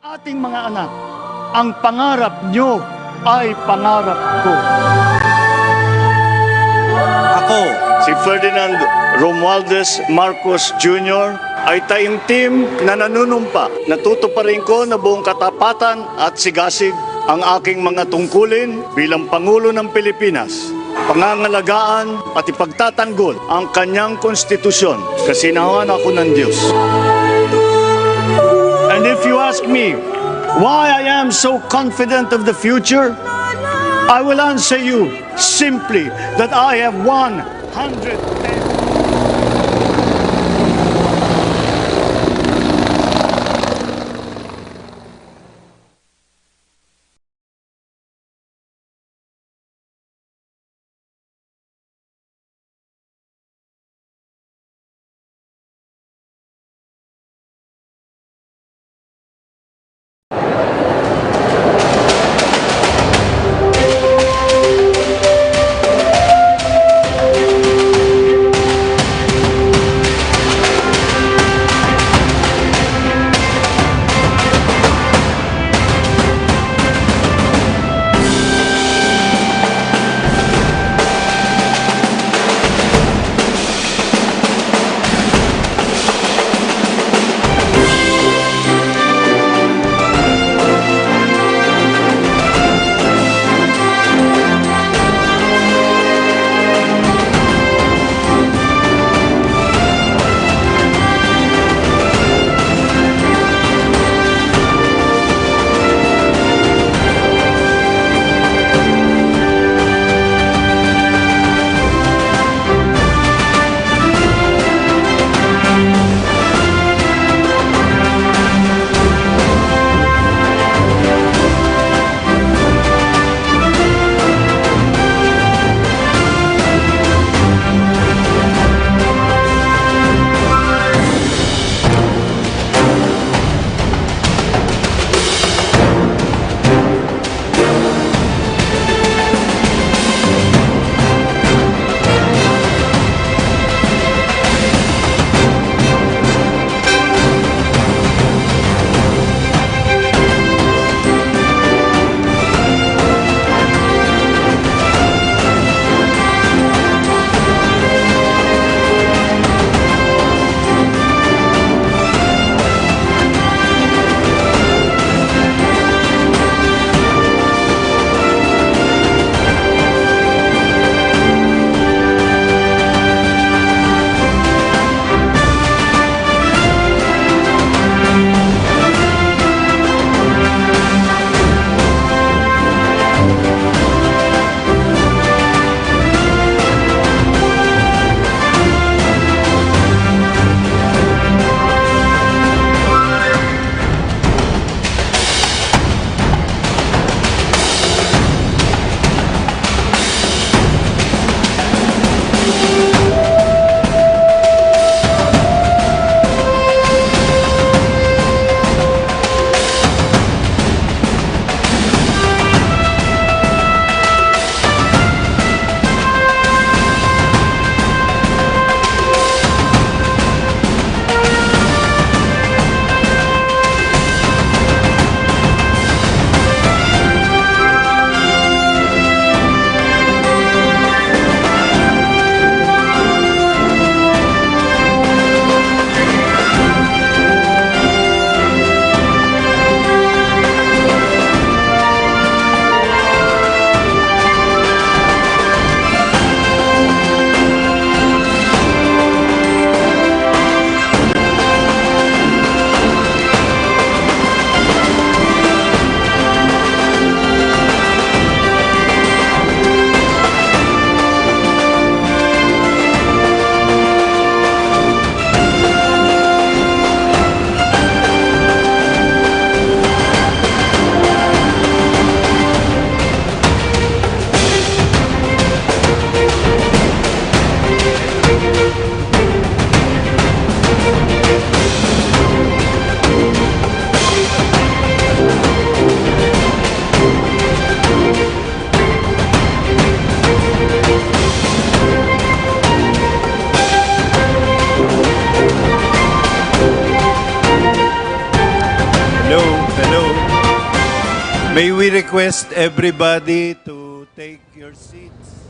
Ating mga anak, ang pangarap nyo ay pangarap ko. Ako, Si Ferdinand Romualdez Marcos Jr. ay taimtim na nanunumpa. Natutuparin ko na buong katapatan at sigasig ang aking mga tungkulin bilang Pangulo ng Pilipinas. Pangangalagaan at ipagtatanggol ang kanyang konstitusyon. Kasinawan ako ng Diyos. And if you ask me why I am so confident of the future, I will answer you simply that I have 110. request everybody to take your seats.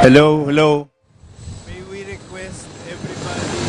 Hello, hello. May we request everybody?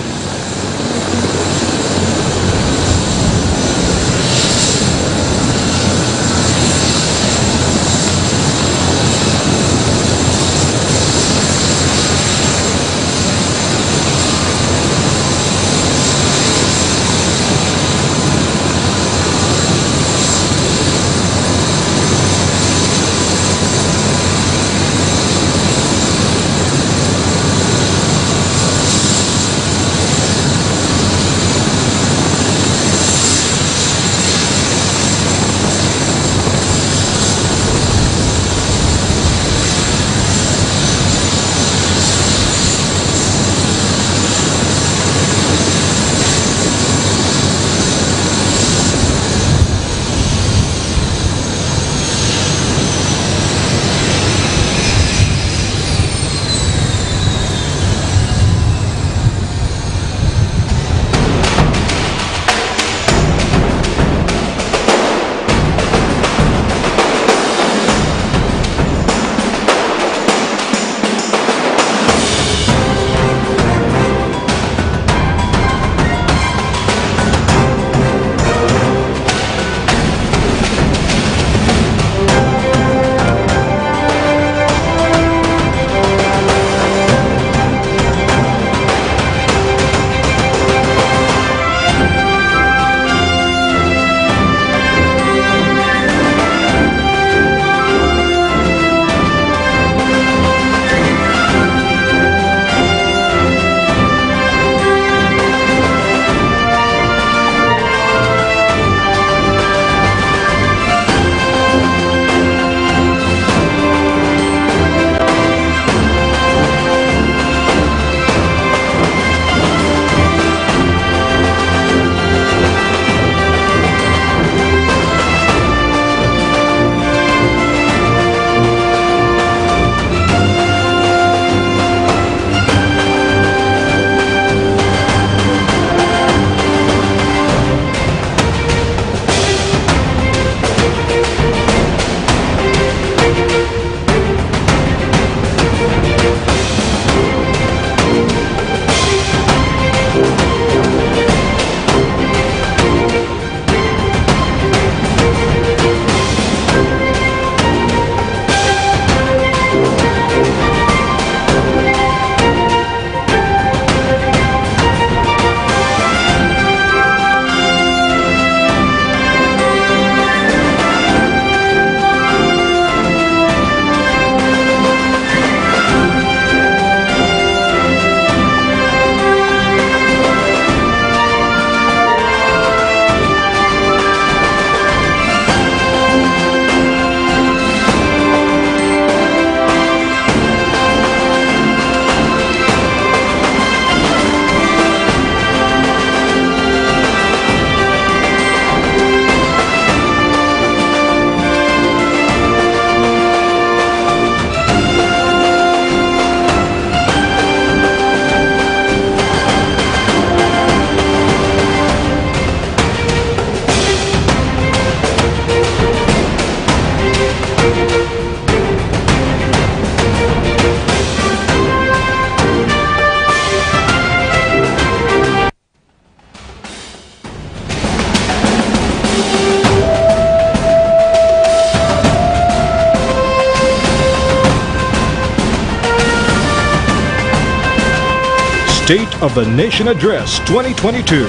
State of the Nation Address 2022,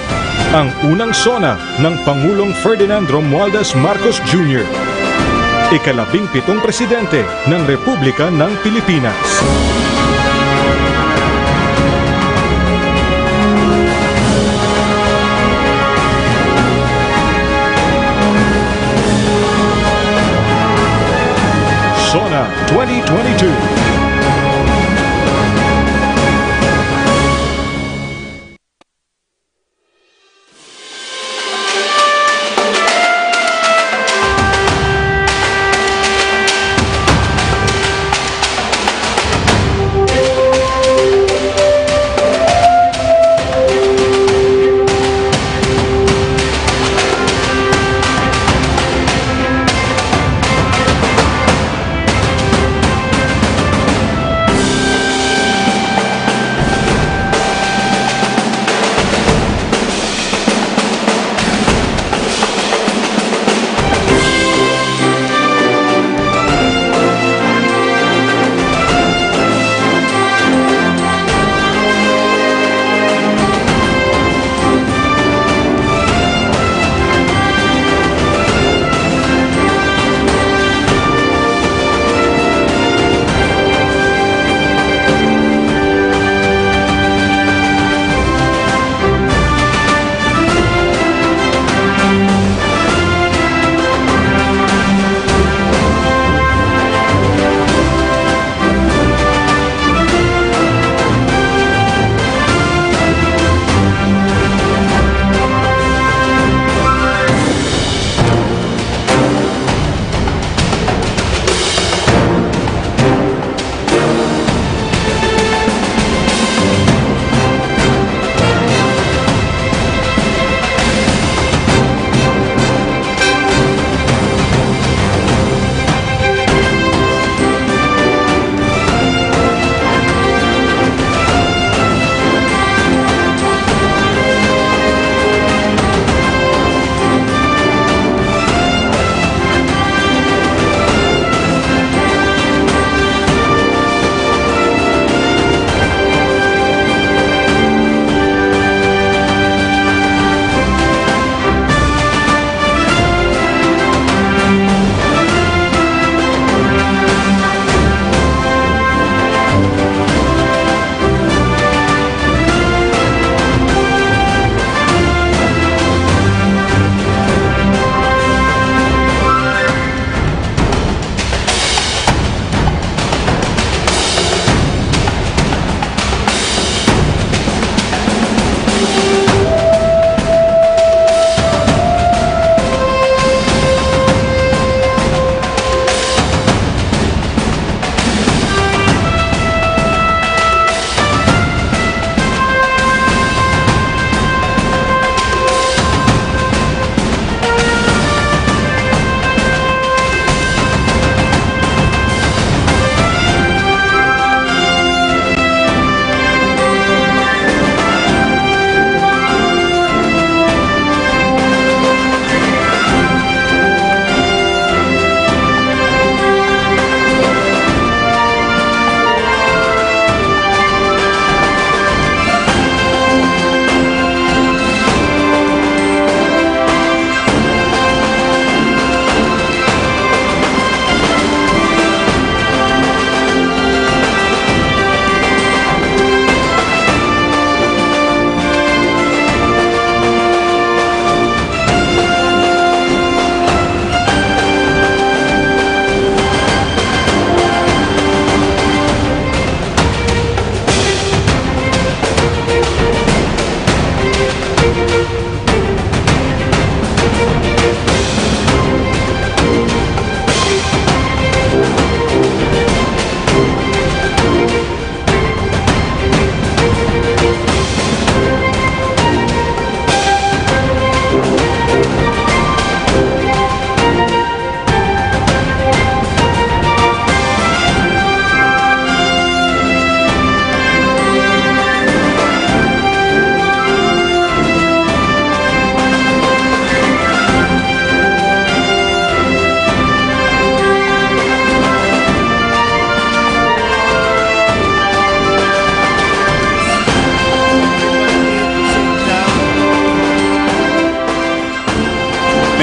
ang unang sona ng Pangulong Ferdinand Romualdez Marcos Jr., ika-17 presidente ng Republika ng Pilipinas. Sona 2022.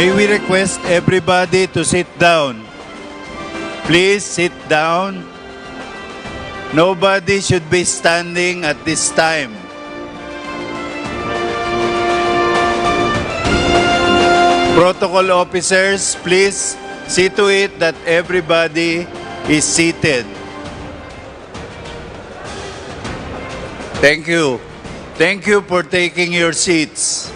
May we request everybody to sit down? Please sit down. Nobody should be standing at this time. Protocol officers, please see to it that everybody is seated. Thank you. Thank you for taking your seats.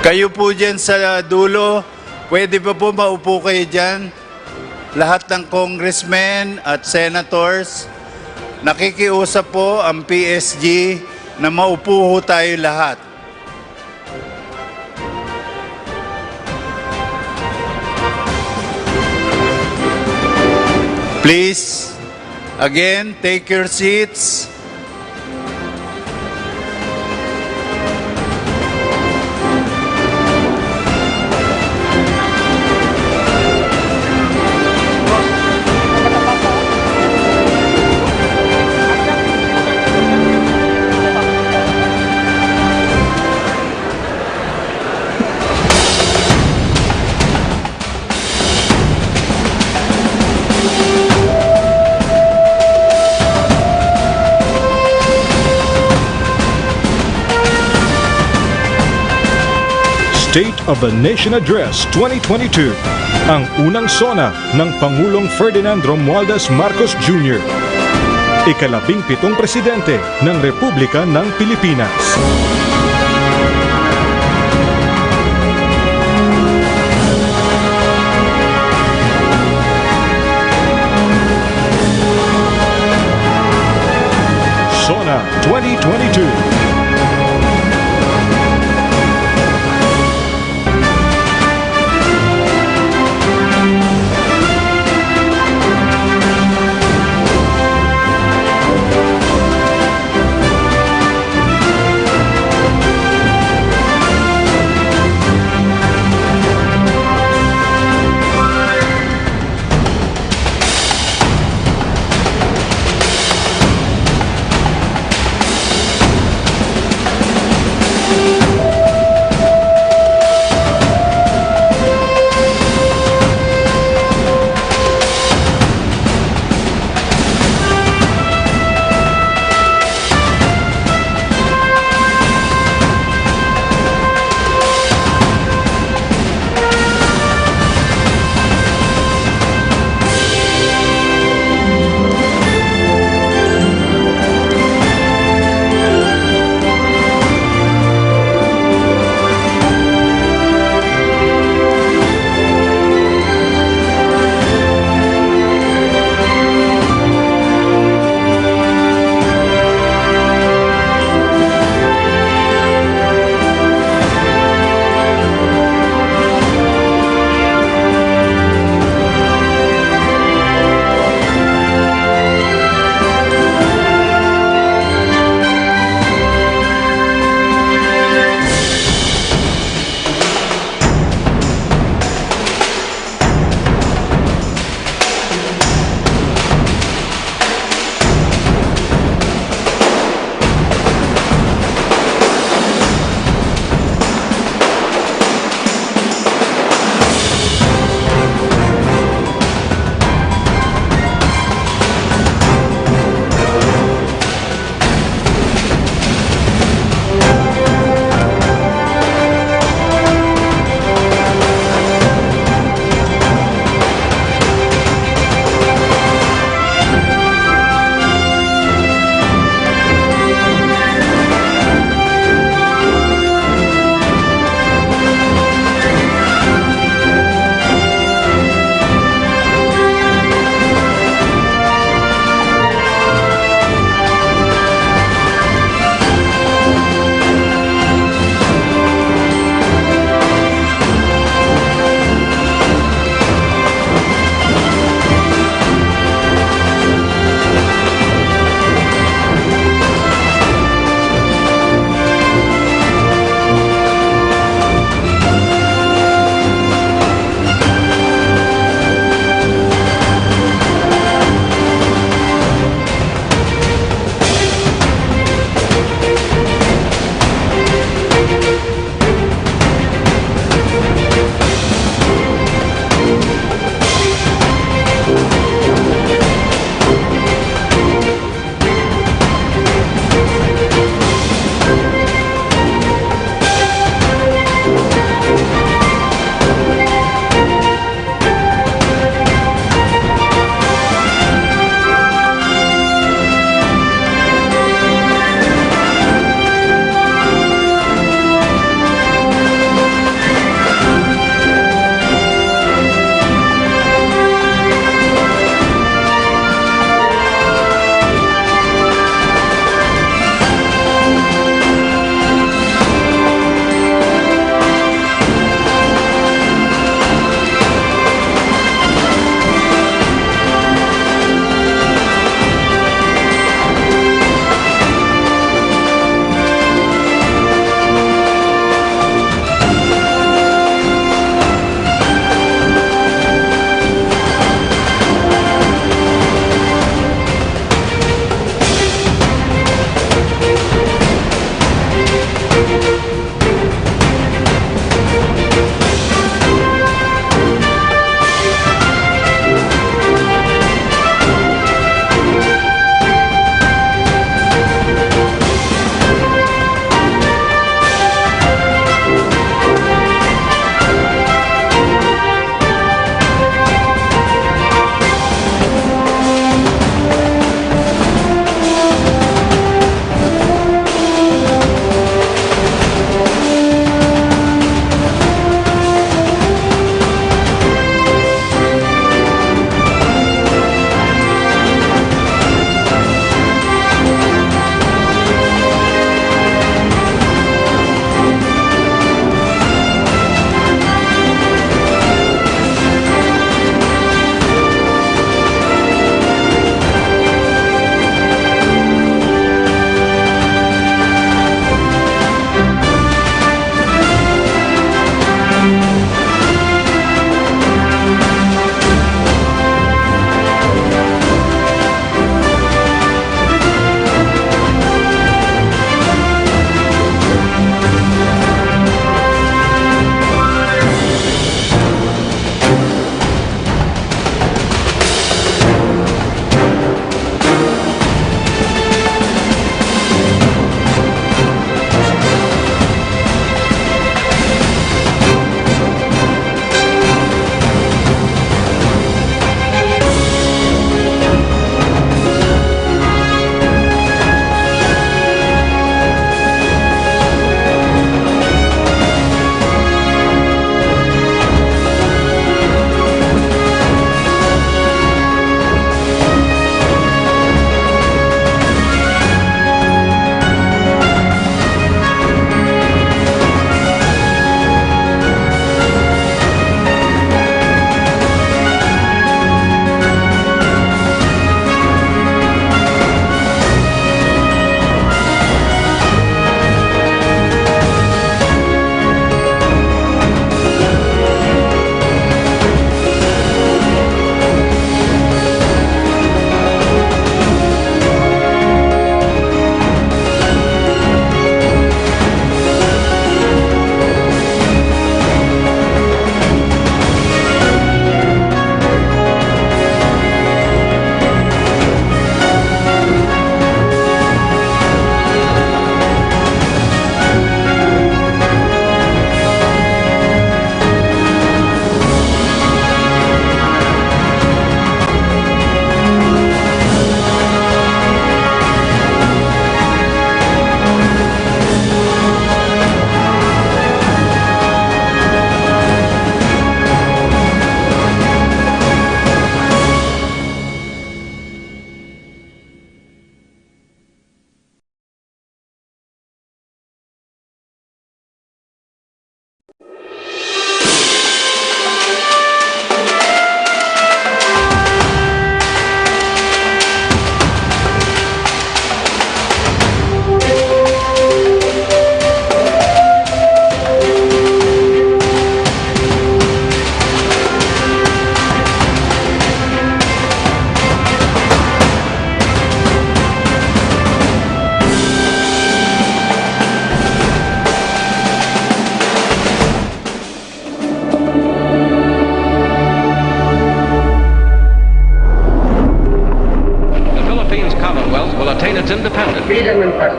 Kayo po dyan sa dulo, pwede pa po maupo kayo dyan? Lahat ng congressmen at senators, nakikiusap po ang PSG na maupo ho tayo lahat. Please, again, take your seats. State of the Nation Address 2022, ang unang sona ng Pangulong Ferdinand Romualdez Marcos Jr., ika-17 presidente ng Republika ng Pilipinas. Sona 2022.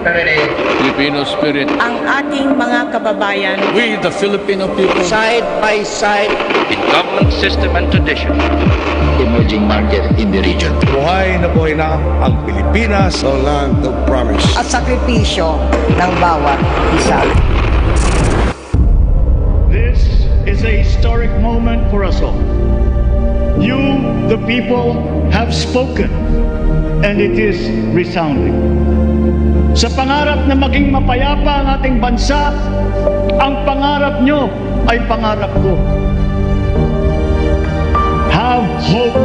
Filipino spirit. ang ating mga kababayan We, the Filipino people, side by side in government system and tradition. emerging market in the region. buhay na ang Pilipinas. The land of promise. at sakripisyo ng bawat isa. This is a historic moment for us all. You, the people, have spoken, and it is resounding. Sa pangarap na maging mapayapa ang ating bansa, ang pangarap nyo ay pangarap ko. Have hope.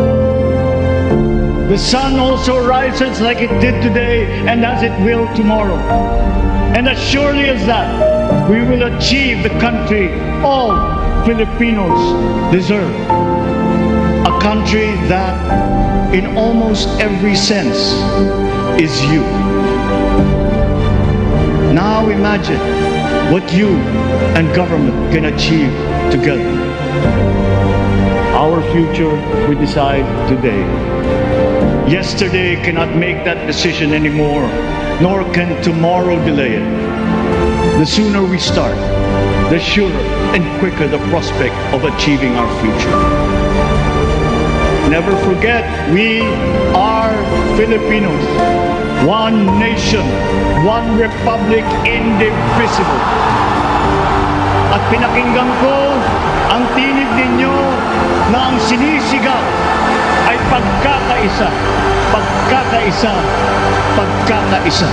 The sun also rises like it did today and as it will tomorrow. And as surely as that, we will achieve the country all Filipinos deserve. A country that, in almost every sense, is you. Now imagine what you and government can achieve together. Our future we decide today. Yesterday cannot make that decision anymore, nor can tomorrow delay it. The sooner we start, the surer and quicker the prospect of achieving our future. Never forget, we are Filipinos. One nation, one republic, indivisible. At pinakinggan ko ang tinig ninyo na ang sinisigaw ay pagkakaisa, pagkakaisa, pagkakaisa.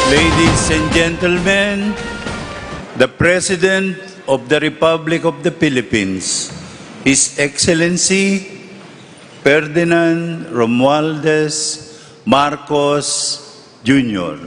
Ladies and gentlemen, the President of the Republic of the Philippines, His Excellency Ferdinand Romualdez Marcos Jr.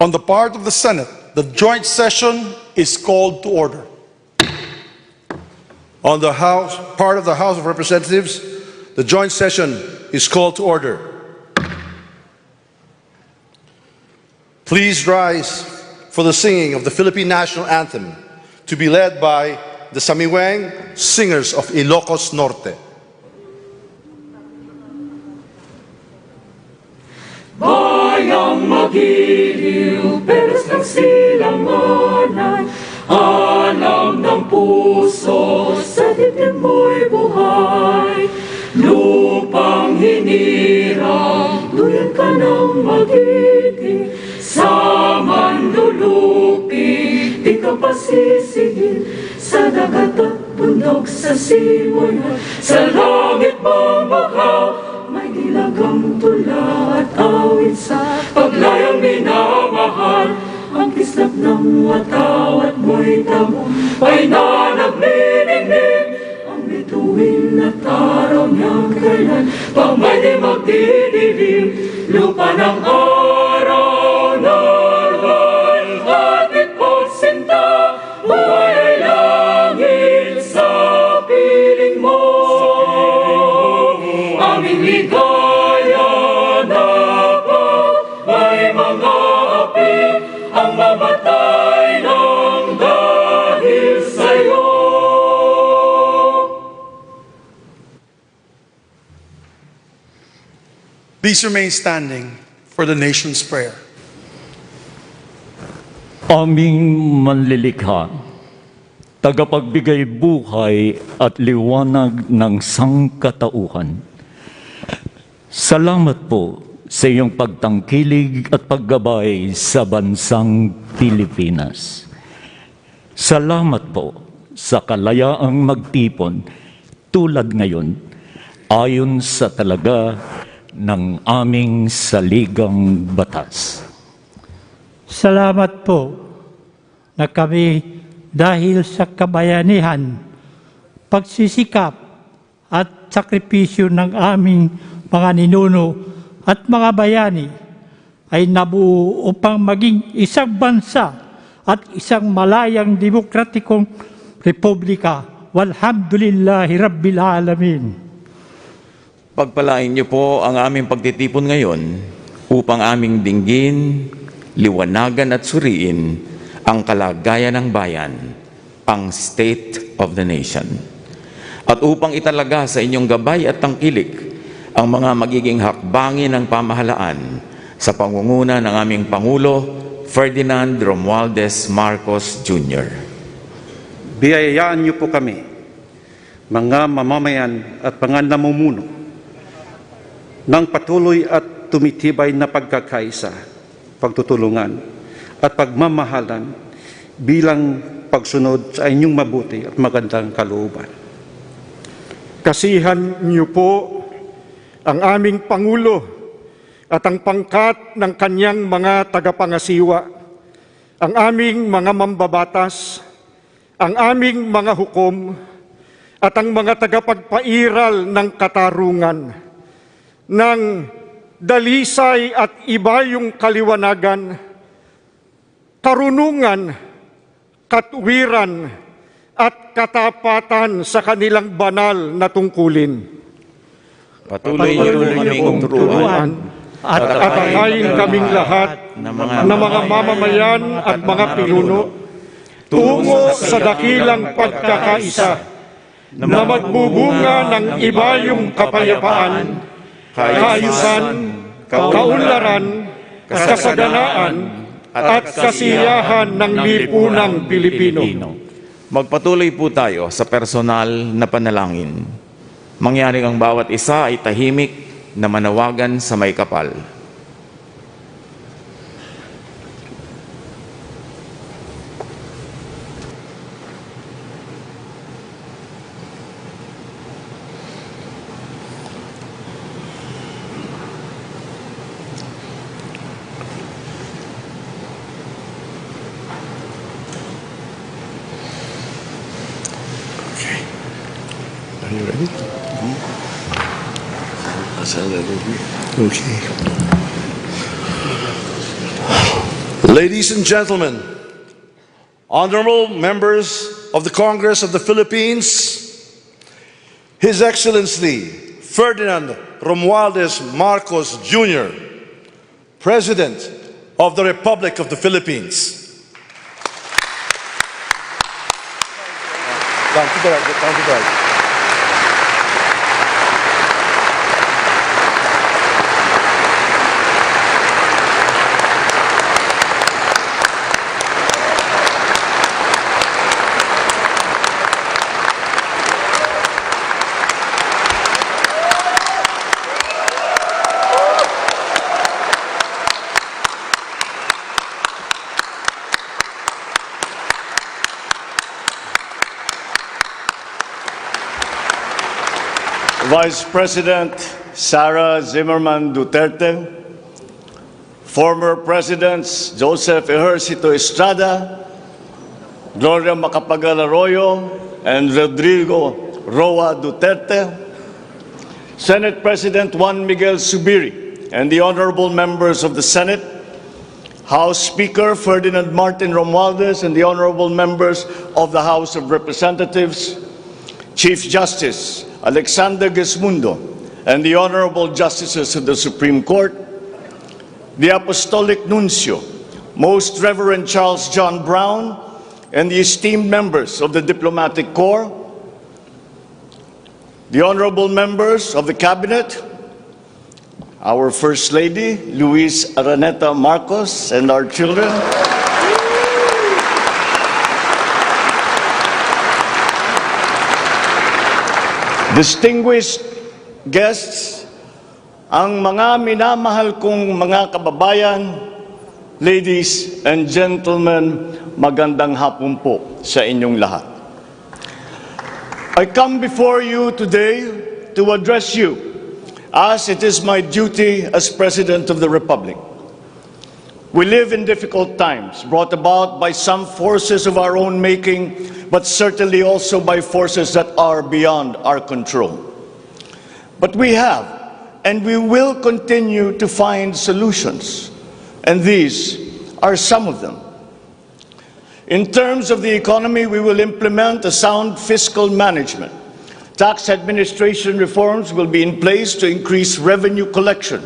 On the part of the Senate, the joint session is called to order. On the part of the House of Representatives, the joint session is called to order. Please rise for the singing of the Philippine National Anthem, to be led by the Samiwang Singers of Ilocos Norte. Bayang magiliw, peres ng silanganan, alam ng puso, sa dibdib mo'y buhay. Lupang hinirang, duyan ka ng magiting, sa manlulupi, di ka pasisigil, sa dagat at bundok, sa siwayan, sa langit mamahaw, may dilagang tula at awit sa paglayang minamahal. Ang kislap ng watawat mo'y tagumpay na nagniningning. Ang bituin at araw niyang kailan pang may di magdidilim. Lupa ng araw na atit po sinta, buhay ay langit sa piling mo. Aming ligaya dapat may mga api ang mamatay ng dahil sa'yo. Please remain standing for the nation's prayer. Aming manlilikha, tagapagbigay buhay at liwanag ng sangkatauhan. Salamat po sa iyong pagtangkilig at paggabay sa bansang Pilipinas. Salamat po sa kalayaang magtipon tulad ngayon ayon sa talaga ng aming saligang batas. Salamat po na kami dahil sa kabayanihan, pagsisikap at sakripisyo ng aming mga ninuno at mga bayani ay nabuo upang maging isang bansa at isang malayang demokratikong republika. Walhamdulillahi Rabbil Alamin. Pagpalain niyo po ang aming pagtitipon ngayon upang aming dinggin, liwanagan at suriin ang kalagayan ng bayan, ang state of the nation. At upang italaga sa inyong gabay at tangkilik ang mga magiging hakbangin ng pamahalaan sa pangunguna ng aming Pangulo, Ferdinand Romualdez Marcos Jr. Biyayaan niyo po kami, mga mamamayan at mga namumuno, ng patuloy at tumitibay na pagkakaisa, pagtutulungan at pagmamahalan bilang pagsunod sa inyong mabuti at magandang kalooban. Kasihan niyo po ang aming Pangulo at ang pangkat ng kanyang mga tagapangasiwa, ang aming mga mambabatas, ang aming mga hukom, at ang mga tagapagpairal ng katarungan, ng dalisay at ibayong kaliwanagan, karunungan, katwiran, at katapatan sa kanilang banal na tungkulin. Patuloy niyo kaming turuan at atahayin kaming lahat na mga mamamayan at mga pinuno tungo sa dakilang pagkakaisa na magbubunga ng ibayong kapayapaan, kaayusan, kaunlaran, kasaganaan, at kasiyahan ng lipunang Pilipino. Magpatuloy po tayo sa personal na panalangin. Mangyaring ang bawat isa ay tahimik na manawagan sa may kapal. Are you ready? Okay. Ladies and gentlemen, honorable members of the Congress of the Philippines, His Excellency Ferdinand Romualdez Marcos Jr., President of the Republic of the Philippines. Down to the right. Vice President Sara Zimmerman Duterte, former Presidents Joseph Ejercito Estrada, Gloria Macapagal Arroyo, and Rodrigo Roa Duterte, Senate President Juan Miguel Zubiri, and the honorable members of the Senate, House Speaker Ferdinand Martin Romualdez, and the honorable members of the House of Representatives, Chief Justice Alexander Gesmundo, and the Honorable Justices of the Supreme Court, the Apostolic Nuncio, Most Reverend Charles John Brown, and the esteemed members of the Diplomatic Corps, the honorable members of the Cabinet, our First Lady, Luis Araneta Marcos, and our children, distinguished guests, ang mga minamahal kong mga kababayan, ladies and gentlemen, magandang hapon po sa inyong lahat. I come before you today to address you as it is my duty as President of the Republic. We live in difficult times, brought about by some forces of our own making, but certainly also by forces that are beyond our control. But we have, and we will continue to find solutions, and these are some of them. In terms of the economy, we will implement a sound fiscal management. Tax administration reforms will be in place to increase revenue collection.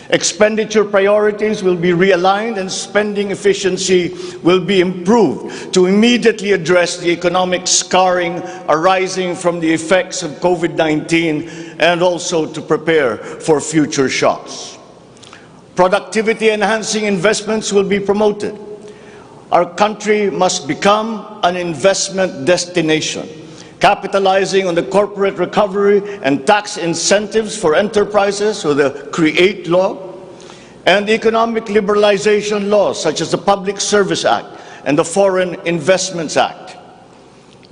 Expenditure priorities will be realigned and spending efficiency will be improved to immediately address the economic scarring arising from the effects of COVID-19 and also to prepare for future shocks. Productivity-enhancing investments will be promoted. Our country must become an investment destination, capitalizing on the corporate recovery and tax incentives for enterprises, or the CREATE law, and the economic liberalization laws such as the Public Service Act and the Foreign Investments Act.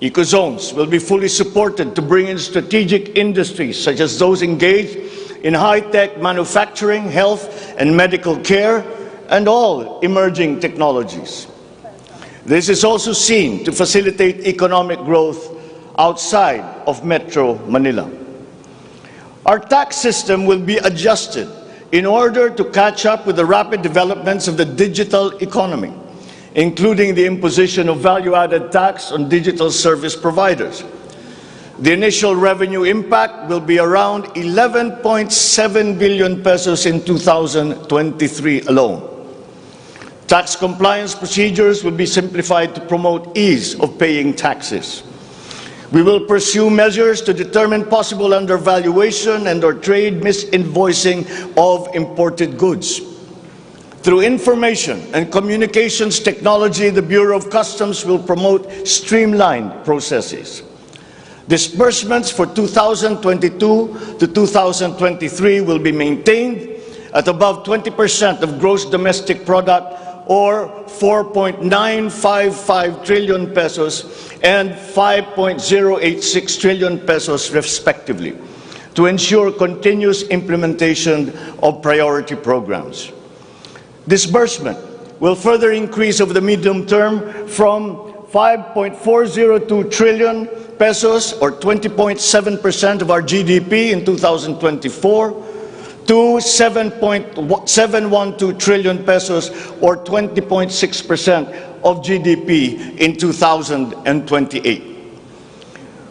Ecozones will be fully supported to bring in strategic industries such as those engaged in high-tech manufacturing, health and medical care, and all emerging technologies. This is also seen to facilitate economic growth outside of Metro Manila. Our tax system will be adjusted in order to catch up with the rapid developments of the digital economy, including the imposition of value-added tax on digital service providers. The initial revenue impact will be around 11.7 billion pesos in 2023 alone. Tax compliance procedures will be simplified to promote ease of paying taxes. We will pursue measures to determine possible undervaluation and or trade misinvoicing of imported goods. Through information and communications technology, the Bureau of Customs will promote streamlined processes. Disbursements for 2022 to 2023 will be maintained at above 20% of gross domestic product, or 4.955 trillion pesos and 5.086 trillion pesos respectively, to ensure continuous implementation of priority programs. Disbursement will further increase over the medium term from 5.402 trillion pesos, or 20.7% of our GDP in 2024, to 7.712 trillion pesos or 20.6% of GDP in 2028.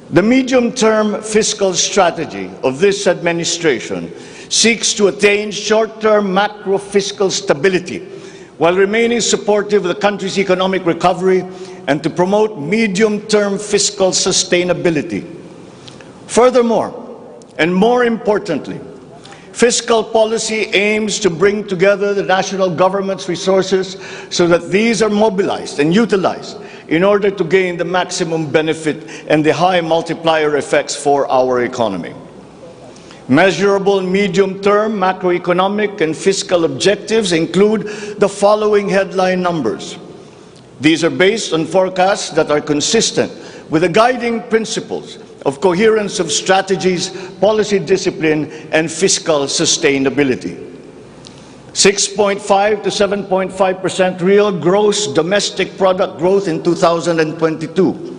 The medium-term fiscal strategy of this administration seeks to attain short-term macro-fiscal stability while remaining supportive of the country's economic recovery and to promote medium-term fiscal sustainability. Furthermore, and more importantly, fiscal policy aims to bring together the national government's resources so that these are mobilized and utilized in order to gain the maximum benefit and the high multiplier effects for our economy. Measurable medium-term macroeconomic and fiscal objectives include the following headline numbers. These are based on forecasts that are consistent with the guiding principles of coherence of strategies, policy discipline, and fiscal sustainability. 6.5 to 7.5% real gross domestic product growth in 2022.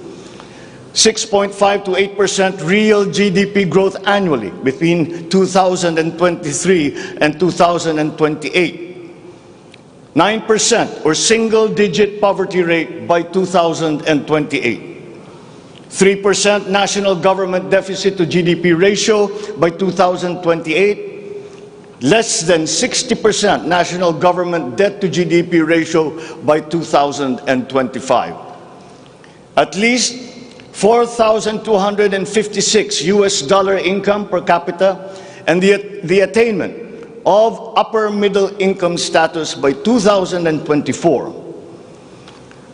6.5 to 8% real GDP growth annually between 2023 and 2028. 9% or single-digit poverty rate by 2028. 3% national government deficit to GDP ratio by 2028. Less than 60% national government debt to GDP ratio by 2025. At least $4,256 income per capita and the attainment of upper middle income status by 2024.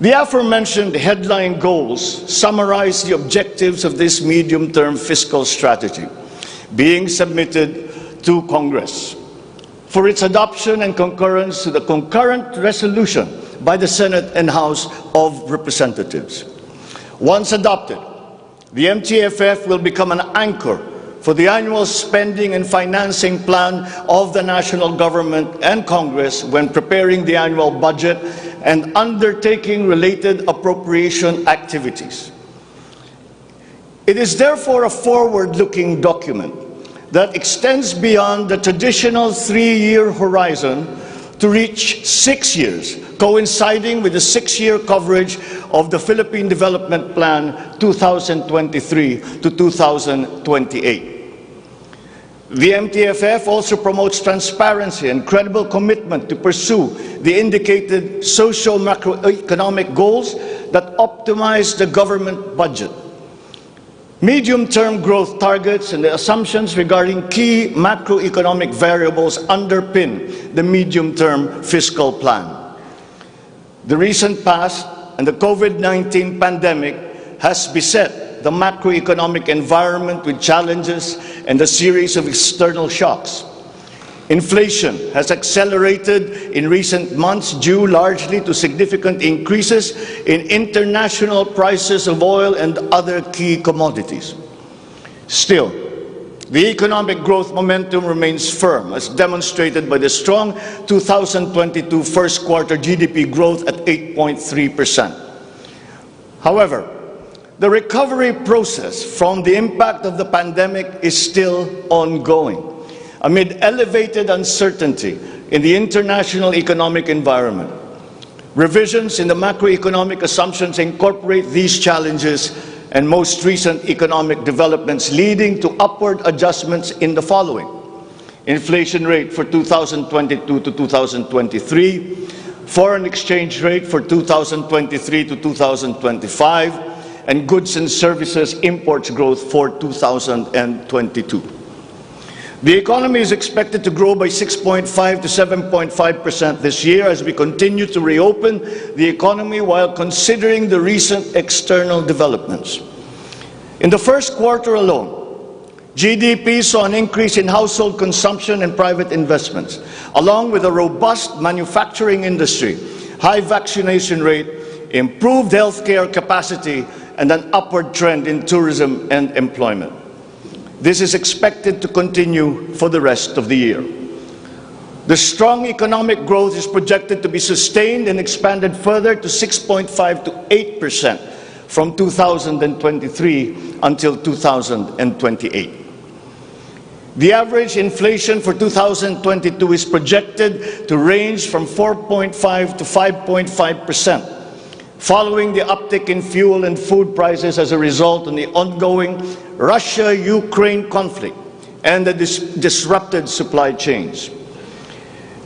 The aforementioned headline goals summarize the objectives of this medium-term fiscal strategy being submitted to Congress for its adoption and concurrence to the concurrent resolution by the Senate and House of Representatives. Once adopted, the MTFF will become an anchor for the annual spending and financing plan of the national government and Congress when preparing the annual budget and undertaking related appropriation activities. It is therefore a forward-looking document that extends beyond the traditional 3-year horizon to reach 6 years, coinciding with the 6-year coverage of the Philippine Development Plan 2023 to 2028. The MTFF also promotes transparency and credible commitment to pursue the indicated social macroeconomic goals that optimize the government budget. Medium-term growth targets and the assumptions regarding key macroeconomic variables underpin the medium-term fiscal plan. The recent past and the COVID-19 pandemic has beset the macroeconomic environment with challenges and a series of external shocks. Inflation has accelerated in recent months due largely to significant increases in international prices of oil and other key commodities. Still, the economic growth momentum remains firm, as demonstrated by the strong 2022 first quarter GDP growth at 8.3%. However, the recovery process from the impact of the pandemic is still ongoing, amid elevated uncertainty in the international economic environment. Revisions in the macroeconomic assumptions incorporate these challenges and most recent economic developments, leading to upward adjustments in the following: inflation rate for 2022 to 2023, foreign exchange rate for 2023 to 2025, and goods and services imports growth for 2022. The economy is expected to grow by 6.5 to 7.5% this year as we continue to reopen the economy while considering the recent external developments. In the first quarter alone, GDP saw an increase in household consumption and private investments, along with a robust manufacturing industry, high vaccination rate, improved healthcare capacity, and an upward trend in tourism and employment. This is expected to continue for the rest of the year. The strong economic growth is projected to be sustained and expanded further to 6.5 to 8% from 2023 until 2028. The average inflation for 2022 is projected to range from 4.5 to 5.5%, following the uptick in fuel and food prices as a result of the ongoing Russia-Ukraine conflict and the disrupted supply chains.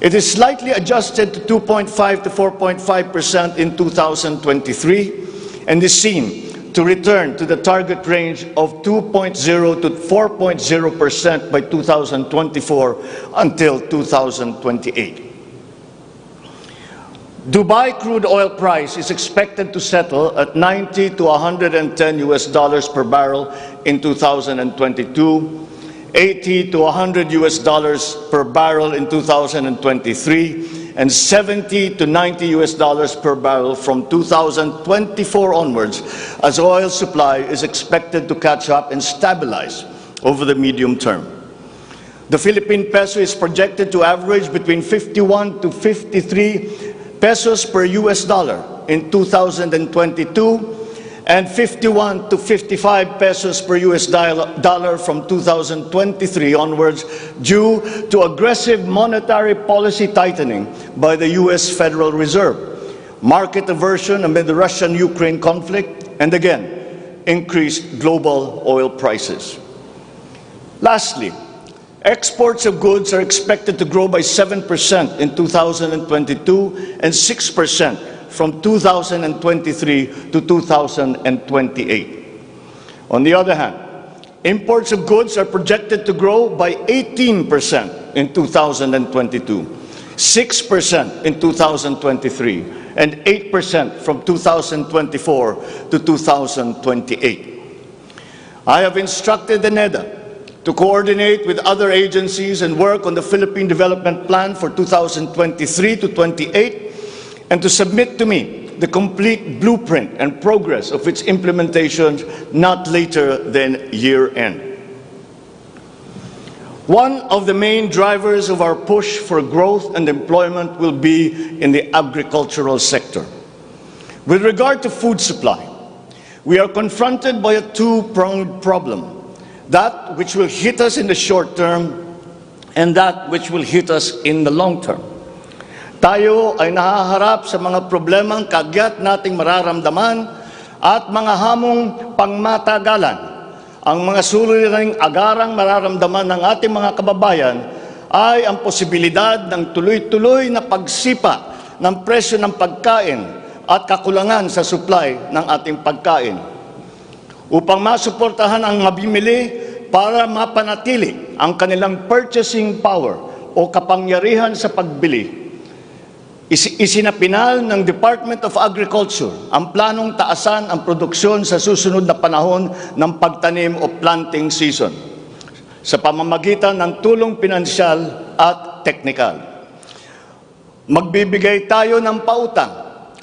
It is slightly adjusted to 2.5 to 4.5% in 2023 and is seen to return to the target range of 2.0 to 4.0% by 2024 until 2028. Dubai crude oil price is expected to settle at 90 to 110 US dollars per barrel in 2022, 80 to 100 US dollars per barrel in 2023, and 70 to 90 US dollars per barrel from 2024 onwards, as oil supply is expected to catch up and stabilize over the medium term. The Philippine peso is projected to average between 51 to 53 pesos per US dollar in 2022 and 51 to 55 pesos per US dollar from 2023 onwards, due to aggressive monetary policy tightening by the US Federal Reserve, market aversion amid the Russian-Ukraine conflict, and again, increased global oil prices. Lastly, exports of goods are expected to grow by 7% in 2022 and 6% from 2023 to 2028. On the other hand, imports of goods are projected to grow by 18% in 2022, 6% in 2023, and 8% from 2024 to 2028. I have instructed the NEDA to coordinate with other agencies and work on the Philippine Development Plan for 2023 to 28, and to submit to me the complete blueprint and progress of its implementation not later than year-end. One of the main drivers of our push for growth and employment will be in the agricultural sector. With regard to food supply, we are confronted by a two-pronged problem: that which will hit us in the short term and that which will hit us in the long term. Tayo ay nahaharap sa mga problemang kagyat nating mararamdaman at mga hamong pangmatagalan. Ang mga suliraning agarang mararamdaman ng ating mga kababayan ay ang posibilidad ng tuloy-tuloy na pagsipa ng presyo ng pagkain at kakulangan sa supply ng ating pagkain. Upang masuportahan ang mabimili para mapanatili ang kanilang purchasing power o kapangyarihan sa pagbili, isinapinal ng Department of Agriculture ang planong taasan ang produksyon sa susunod na panahon ng pagtanim o planting season sa pamamagitan ng tulong pinansyal at teknikal. Magbibigay tayo ng pautang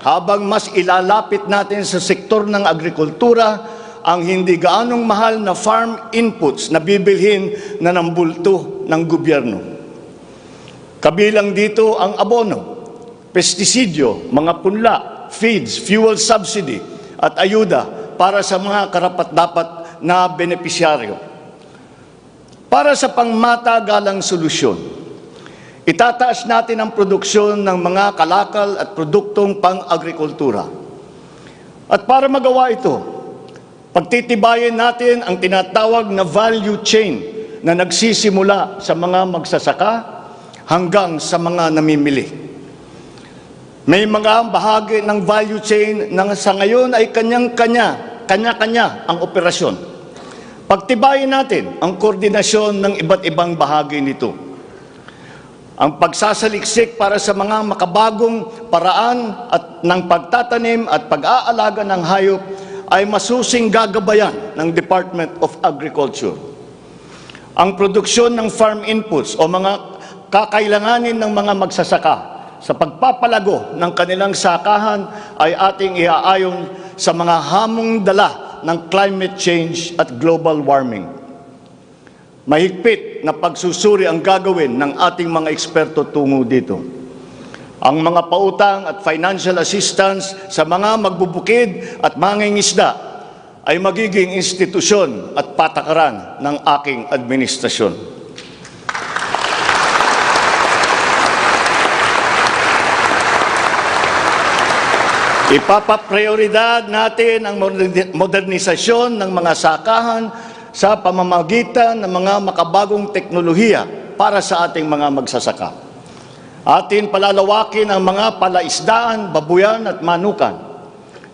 habang mas ilalapit natin sa sektor ng agrikultura ang hindi gaanong mahal na farm inputs na bibilhin na ng bulto ng gobyerno. Kabilang dito ang abono, pestisidyo, mga punla, feeds, fuel subsidy, at ayuda para sa mga karapat-dapat na benepisyaryo. Para sa pangmatagalang solusyon, itataas natin ang produksyon ng mga kalakal at produktong pang-agrikultura. At para magawa ito, pagtitibayin natin ang tinatawag na value chain na nagsisimula sa mga magsasaka hanggang sa mga namimili. May mga bahagi ng value chain na sa ngayon ay kanya-kanya ang operasyon. Pagtibayin natin ang koordinasyon ng iba't ibang bahagi nito. Ang pagsasaliksik para sa mga makabagong paraan at ng pagtatanim at pag-aalaga ng hayop ay masusing gagabayan ng Department of Agriculture. Ang produksyon ng farm inputs o mga kakailanganin ng mga magsasaka sa pagpapalago ng kanilang sakahan ay ating iaayon sa mga hamong dala ng climate change at global warming. Mahigpit na pagsusuri ang gagawin ng ating mga eksperto tungo dito. Ang mga pautang at financial assistance sa mga magbubukid at mangingisda ay magiging institusyon at patakaran ng aking administrasyon. Ipapaprioridad natin ang modernisasyon ng mga sakahan sa pamamagitan ng mga makabagong teknolohiya para sa ating mga magsasaka. Atin palalawakin ang mga palaisdaan, babuyan at manukan.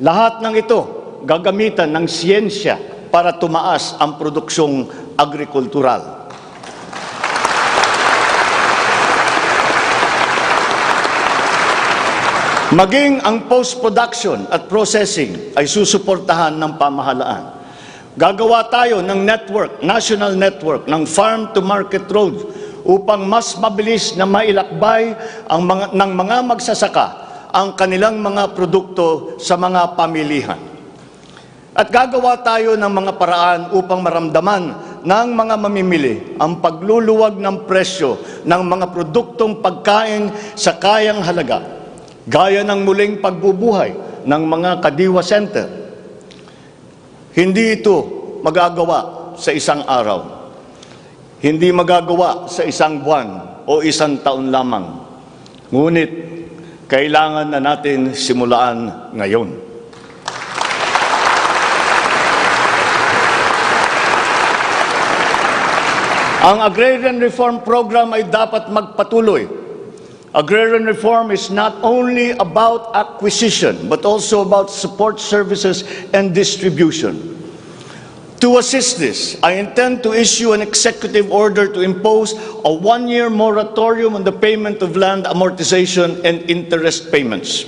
Lahat ng ito gagamitan ng siyensya para tumaas ang produksyong agrikultural. Maging ang post-production at processing ay susuportahan ng pamahalaan. Gagawa tayo ng network, national network, ng farm-to-market road upang mas mabilis na mailakbay ng mga magsasaka ang kanilang mga produkto sa mga pamilihan. At gagawa tayo ng mga paraan upang maramdaman ng mga mamimili ang pagluluwag ng presyo ng mga produktong pagkain sa kayang halaga, gaya ng muling pagbubuhay ng mga Kadiwa Center. Hindi ito magagawa sa isang araw. Hindi magagawa sa isang buwan o isang taon lamang. Ngunit, kailangan na natin simulaan ngayon. Ang Agrarian Reform Program ay dapat magpatuloy. Agrarian reform is not only about acquisition, but also about support services and distribution. To assist this, I intend to issue an executive order to impose a one-year moratorium on the payment of land amortization and interest payments.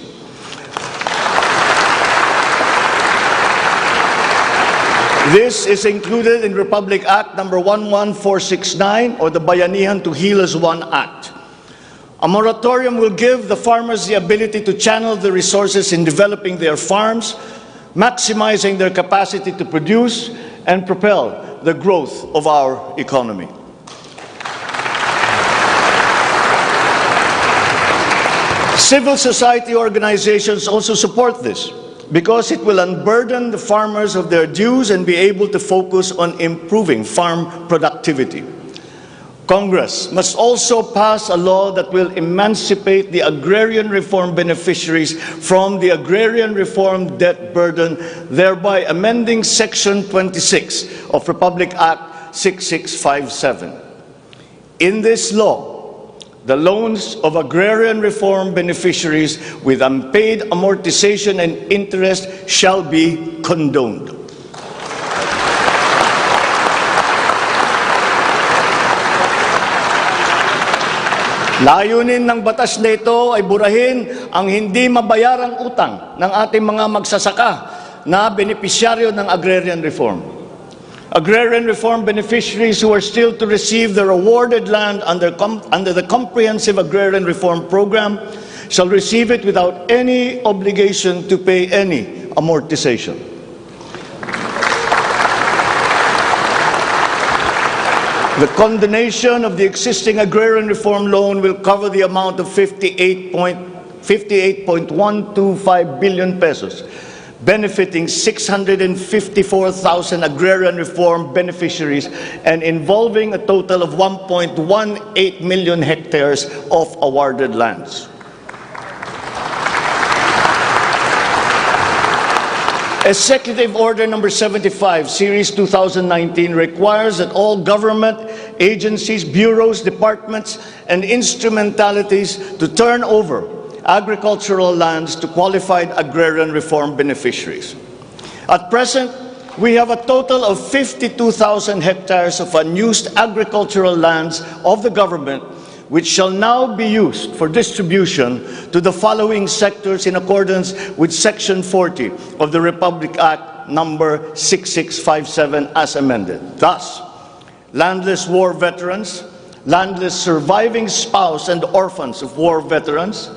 This is included in Republic Act number 11469 or the Bayanihan to Heal as One Act. A moratorium will give the farmers the ability to channel the resources in developing their farms, maximizing their capacity to produce and propel the growth of our economy. Civil society organizations also support this because it will unburden the farmers of their dues and be able to focus on improving farm productivity. Congress must also pass a law that will emancipate the agrarian reform beneficiaries from the agrarian reform debt burden, thereby amending Section 26 of Republic Act 6657. In this law, the loans of agrarian reform beneficiaries with unpaid amortization and interest shall be condoned. Layunin ng batas na ito ay burahin ang hindi mabayarang utang ng ating mga magsasaka na benepisyaryo ng agrarian reform. Agrarian reform beneficiaries who are still to receive their awarded land under the Comprehensive Agrarian Reform Program shall receive it without any obligation to pay any amortization. The condonation of the existing agrarian reform loan will cover the amount of 58.125 billion pesos, benefiting 654,000 agrarian reform beneficiaries and involving a total of 1.18 million hectares of awarded lands. Executive Order number 75, Series 2019 requires that all government agencies, bureaus, departments, and instrumentalities to turn over agricultural lands to qualified agrarian reform beneficiaries. At present, we have a total of 52,000 hectares of unused agricultural lands of the government, which shall now be used for distribution to the following sectors in accordance with Section 40 of the Republic Act number 6657 as amended. Thus, landless war veterans, landless surviving spouse and orphans of war veterans,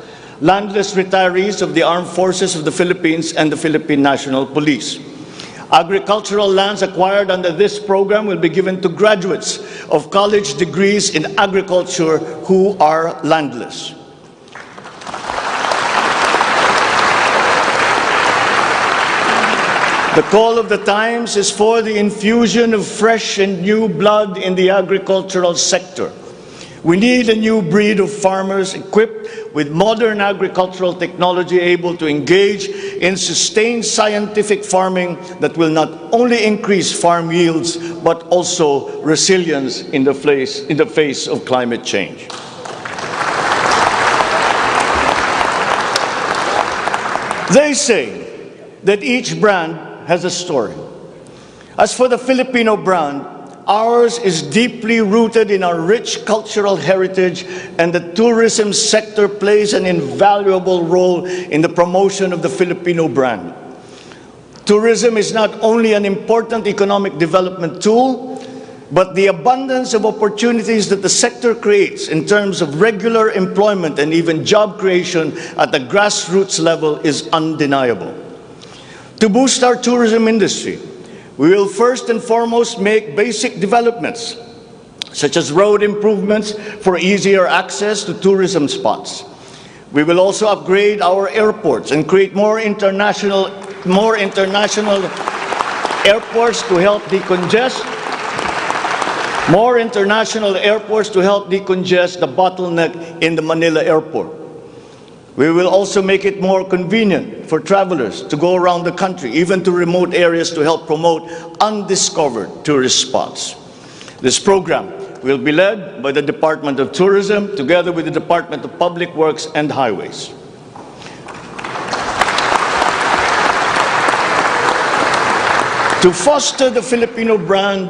landless retirees of the Armed Forces of the Philippines and the Philippine National Police. Agricultural lands acquired under this program will be given to graduates of college degrees in agriculture who are landless. The call of the times is for the infusion of fresh and new blood in the agricultural sector. We need a new breed of farmers equipped with modern agricultural technology able to engage in sustained scientific farming that will not only increase farm yields but also resilience in the face of climate change. They say that each brand has a story. As for the Filipino brand, ours is deeply rooted in our rich cultural heritage, and the tourism sector plays an invaluable role in the promotion of the Filipino brand. Tourism is not only an important economic development tool, but the abundance of opportunities that the sector creates in terms of regular employment and even job creation at the grassroots level is undeniable. To boost our tourism industry, we will first and foremost make basic developments, such as road improvements for easier access to tourism spots. We will also upgrade our airports and create more international airports to help decongest the bottleneck in the Manila airport. We will also make it more convenient for travelers to go around the country, even to remote areas, to help promote undiscovered tourist spots. This program will be led by the Department of Tourism together with the Department of Public Works and Highways. To foster the Filipino brand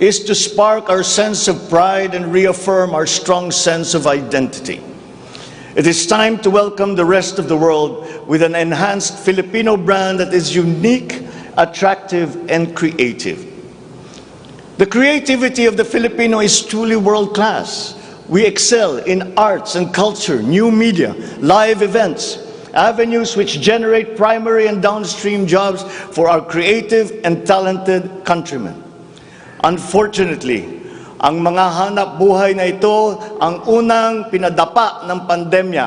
is to spark our sense of pride and reaffirm our strong sense of identity. It is time to welcome the rest of the world with an enhanced Filipino brand that is unique, attractive, and creative. The creativity of the Filipino is truly world-class. We excel in arts and culture, new media, live events, avenues which generate primary and downstream jobs for our creative and talented countrymen. Unfortunately, ang mga hanap buhay na ito ang unang pinadapa ng pandemya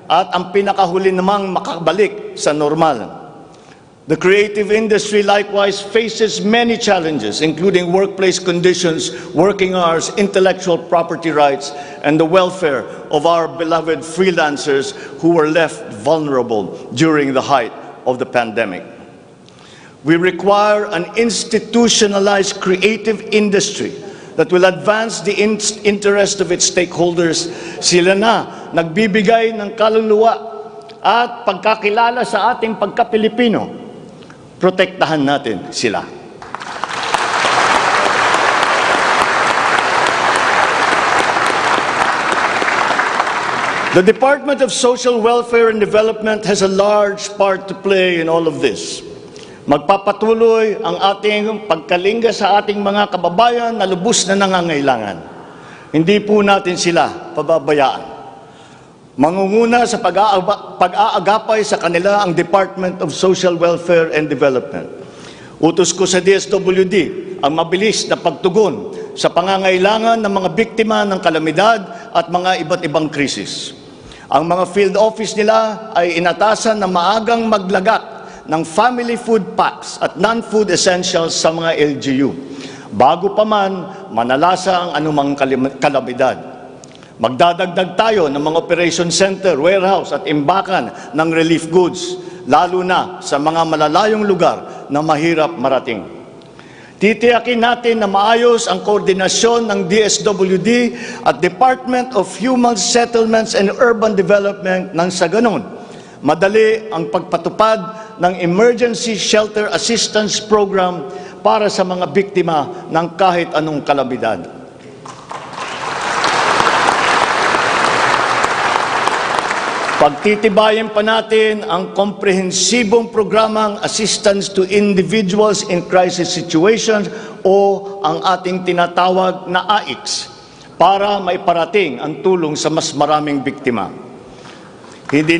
at ang pinakahuli namang makabalik sa normal. The creative industry likewise faces many challenges, including workplace conditions, working hours, intellectual property rights, and the welfare of our beloved freelancers who were left vulnerable during the height of the pandemic. We require an institutionalized creative industry that will advance the interest of its stakeholders. Sila na nagbibigay ng kaluluwa at pagkakilala sa ating pagka-Pilipino. Protektahan natin sila. The Department of Social Welfare and Development has a large part to play in all of this. Magpapatuloy ang ating pagkalinga sa ating mga kababayan na lubos na nangangailangan. Hindi po natin sila pababayaan. Mangunguna sa pag-aagapay sa kanila ang Department of Social Welfare and Development. Utos ko sa DSWD ang mabilis na pagtugon sa pangangailangan ng mga biktima ng kalamidad at mga iba't ibang krisis. Ang mga field office nila ay inatasan na maagang maglagak ng family food packs at non-food essentials sa mga LGU, bago pa man manalasa ang anumang kalamidad. Magdadagdag tayo ng mga operation center, warehouse at imbakan ng relief goods, lalo na sa mga malalayong lugar na mahirap marating. Titiyakin natin na maayos ang koordinasyon ng DSWD at Department of Human Settlements and Urban Development nang sa ganon madali ang pagpatupad ng Emergency Shelter Assistance Program para sa mga biktima ng kahit anong kalamidad. Pagtitibayin pa natin ang komprehensibong programang Assistance to Individuals in Crisis Situations o ang ating tinatawag na AICS para maiparating ang tulong sa mas maraming biktima. Hindi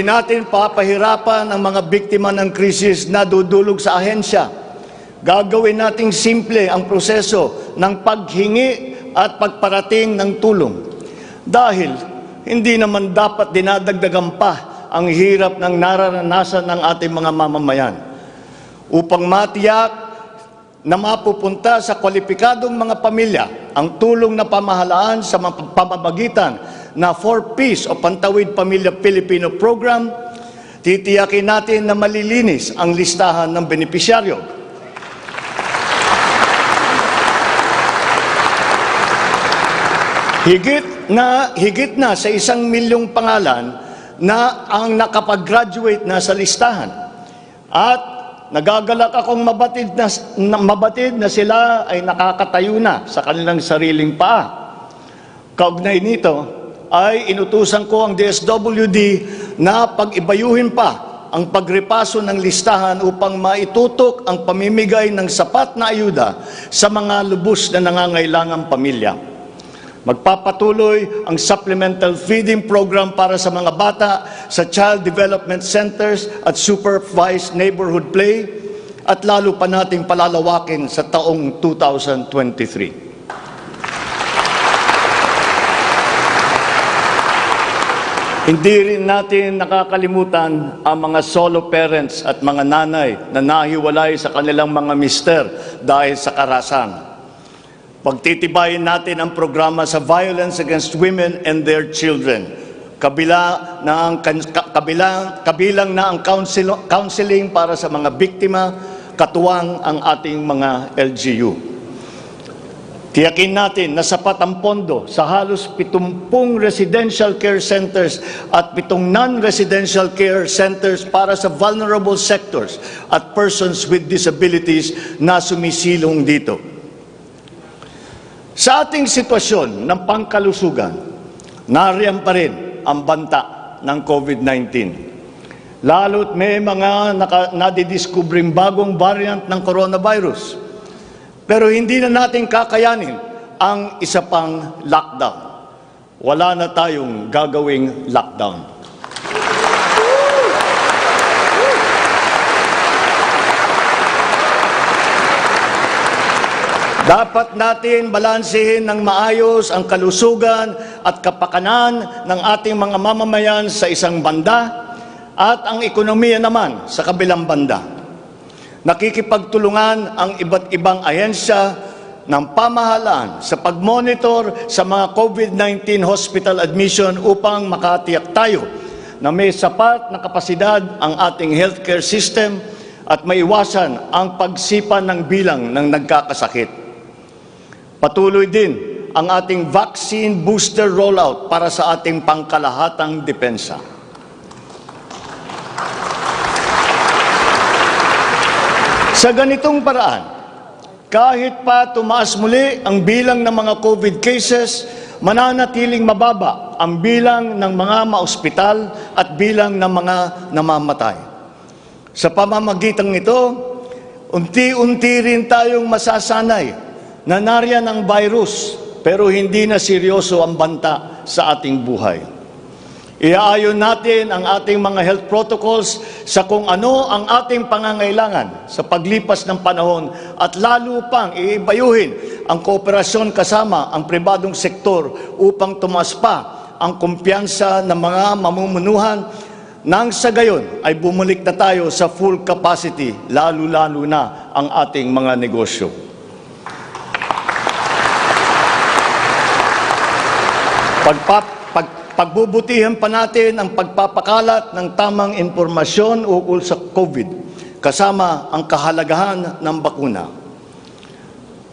natin papahirapan ang mga biktima ng krisis na dudulog sa ahensya. Gagawin nating simple ang proseso ng paghingi at pagparating ng tulong. Dahil hindi naman dapat dinadagdagan pa ang hirap ng nararanasan ng ating mga mamamayan. Upang matiyak na mapupunta sa kwalipikadong mga pamilya ang tulong na pamahalaan sa pamamagitan na 4Ps o Pantawid Pamilya Pilipino Program, titiyakin natin na malilinis ang listahan ng benepisyaryo. Higit na sa 1 milyong pangalan na ang nakapag-graduate na sa listahan. At nagagalak akong mabatid na sila ay nakakatayo na sa kanilang sariling paa. Kaugnay nito ay inutusan ko ang DSWD na pag-ibayuhin pa ang pagrepaso ng listahan upang maitutok ang pamimigay ng sapat na ayuda sa mga lubos na nangangailangang pamilya. Magpapatuloy ang supplemental feeding program para sa mga bata sa child development centers at supervised neighborhood play at lalo pa nating palalawakin sa taong 2023. Hindi rin natin nakakalimutan ang mga solo parents at mga nanay na nahiwalay sa kanilang mga mister dahil sa karahasan. Pagtitibayin natin ang programa sa violence against women and their children. Kabilang na ang counseling para sa mga biktima, katuwang ang ating mga LGU. Tiyakin natin na sapat ang pondo sa halos 70 residential care centers at 7 non-residential care centers para sa vulnerable sectors at persons with disabilities na sumisilong dito. Sa ating sitwasyon ng pangkalusugan, nariyan pa rin ang banta ng COVID-19. Lalo't may mga nadidiskubring bagong variant ng coronavirus. Pero hindi na natin kakayanin ang isa pang lockdown. Wala na tayong gagawing lockdown. Dapat natin balansehin ng maayos ang kalusugan at kapakanan ng ating mga mamamayan sa isang banda at ang ekonomiya naman sa kabilang banda. Nakikipagtulungan ang iba't ibang ahensya ng pamahalaan sa pagmonitor sa mga COVID-19 hospital admission upang makatiyak tayo na may sapat na kapasidad ang ating healthcare system at maiwasan ang pagsipa ng bilang ng nagkakasakit. Patuloy din ang ating vaccine booster rollout para sa ating pangkalahatang depensa. Sa ganitong paraan, kahit pa tumaas muli ang bilang ng mga COVID cases, mananatiling mababa ang bilang ng mga maospital at bilang ng mga namamatay. Sa pamamagitan nito, unti-unti rin tayong masasanay na nariyan ang virus pero hindi na seryoso ang banta sa ating buhay. Iaayon natin ang ating mga health protocols sa kung ano ang ating pangangailangan sa paglipas ng panahon at lalo pang iibayuhin ang kooperasyon kasama ang pribadong sektor upang tumaas pa ang kumpiyansa ng mga mamumunuhan nang sa gayon ay bumalik na tayo sa full capacity, lalo-lalo na ang ating mga negosyo. Pagbubutihan pa natin ang pagpapakalat ng tamang impormasyon ukol sa COVID, kasama ang kahalagahan ng bakuna.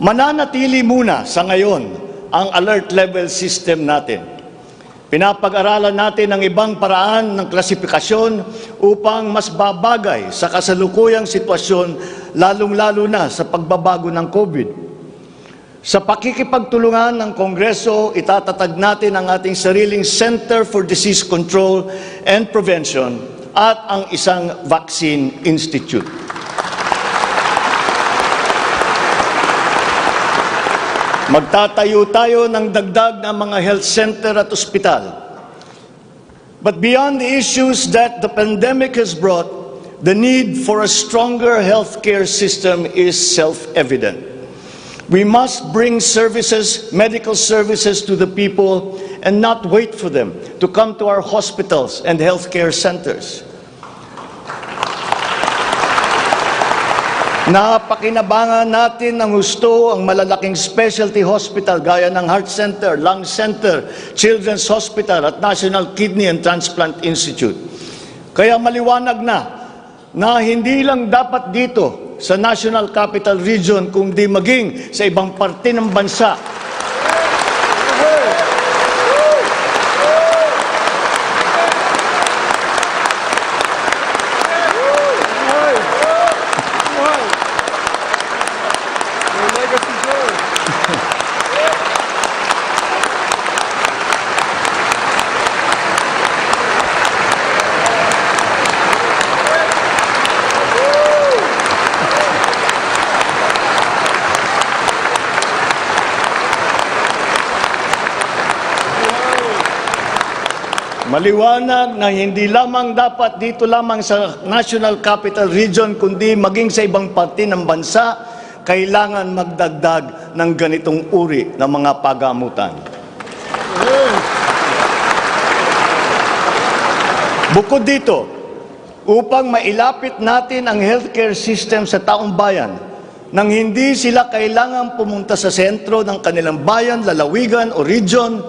Mananatili muna sa ngayon ang alert level system natin. Pinapag-aralan natin ang ibang paraan ng klasifikasyon upang mas babagay sa kasalukuyang sitwasyon, lalong-lalo na sa pagbabago ng COVID. Sa pakikipagtulungan ng Kongreso, itatatag natin ang ating sariling Center for Disease Control and Prevention at ang isang Vaccine Institute. Magtatayo tayo ng dagdag na mga health center at ospital. But beyond the issues that the pandemic has brought, the need for a stronger healthcare system is self-evident. We must bring services, medical services to the people and not wait for them to come to our hospitals and healthcare centers. Napakinabangan natin ng gusto ang malalaking specialty hospital gaya ng Heart Center, Lung Center, Children's Hospital at National Kidney and Transplant Institute. Kaya maliwanag na hindi lang dapat dito sa National Capital Region kundi maging sa ibang parte ng bansa. Maliwanag na hindi lamang dapat dito lamang sa National Capital Region kundi maging sa ibang parte ng bansa, kailangan magdagdag ng ganitong uri ng mga pagamutan. Bukod dito, upang mailapit natin ang healthcare system sa taong bayan, nang hindi sila kailangan pumunta sa sentro ng kanilang bayan, lalawigan o region,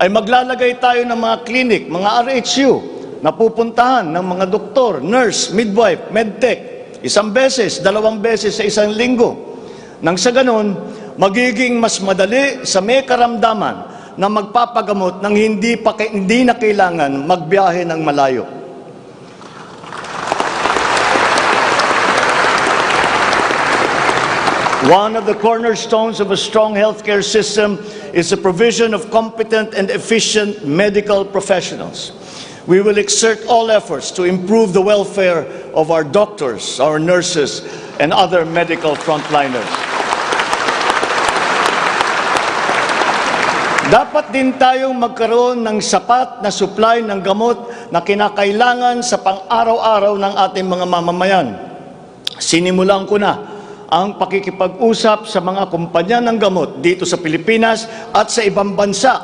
ay maglalagay tayo ng mga clinic, mga RHU, na pupuntahan ng mga doktor, nurse, midwife, medtech, 1 beses, 2 beses sa isang linggo. Nang sa ganon, magiging mas madali sa may karamdaman na magpapagamot nang hindi na kailangan magbiyahe ng malayo. One of the cornerstones of a strong healthcare system is the provision of competent and efficient medical professionals. We will exert all efforts to improve the welfare of our doctors, our nurses, and other medical frontliners. Dapat din tayong magkaroon ng sapat na supply ng gamot na kinakailangan sa pang-araw-araw ng ating mga mamamayan. Sinimulan ko na ang pakikipag-usap sa mga kumpanya ng gamot dito sa Pilipinas at sa ibang bansa.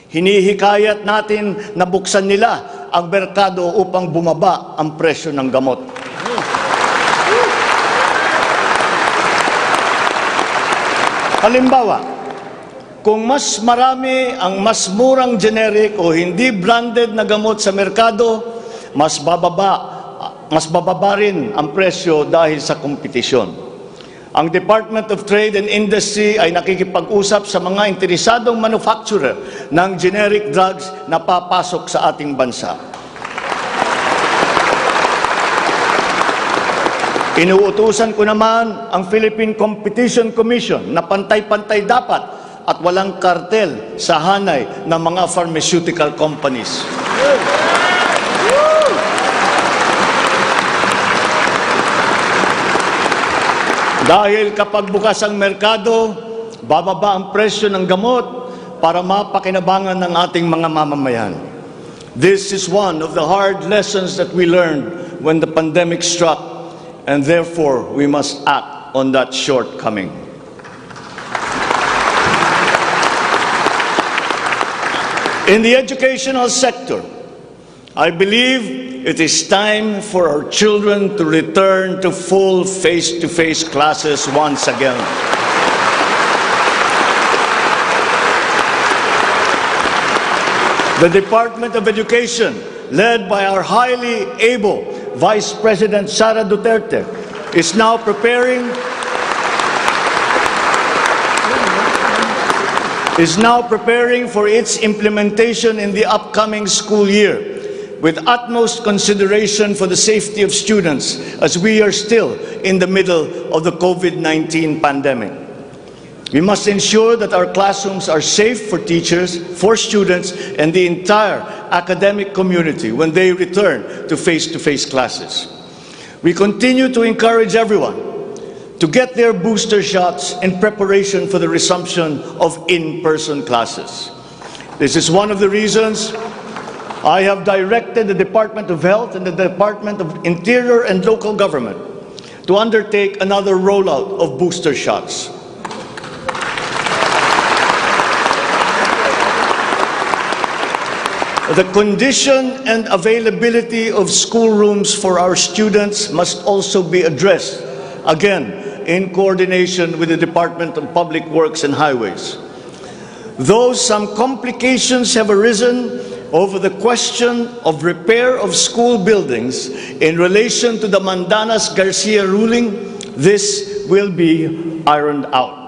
Hinihikayat natin na buksan nila ang merkado upang bumaba ang presyo ng gamot. Halimbawa, kung mas marami ang mas murang generic o hindi branded na gamot sa merkado, mas bababa rin ang presyo dahil sa kompetisyon. Ang Department of Trade and Industry ay nakikipag-usap sa mga interesadong manufacturer ng generic drugs na papasok sa ating bansa. Inuutusan ko naman ang Philippine Competition Commission na pantay-pantay dapat at walang kartel sa hanay ng mga pharmaceutical companies. Dahil kapag bukas ang merkado, bababa ang presyo ng gamot para mapakinabangan ng ating mga mamamayan. This is one of the hard lessons that we learned when the pandemic struck, and therefore we must act on that shortcoming. In the educational sector, I believe it is time for our children to return to full face-to-face classes once again. The Department of Education, led by our highly able Vice President Sara Duterte, is now preparing for its implementation in the upcoming school year, with utmost consideration for the safety of students as we are still in the middle of the COVID-19 pandemic. We must ensure that our classrooms are safe for teachers, for students, and the entire academic community when they return to face-to-face classes. We continue to encourage everyone to get their booster shots in preparation for the resumption of in-person classes. This is one of the reasons I have directed the Department of Health and the Department of Interior and Local Government to undertake another rollout of booster shots. The condition and availability of schoolrooms for our students must also be addressed again, in coordination with the Department of Public Works and Highways. Though some complications have arisen over the question of repair of school buildings in relation to the Mandanas-Garcia ruling, this will be ironed out.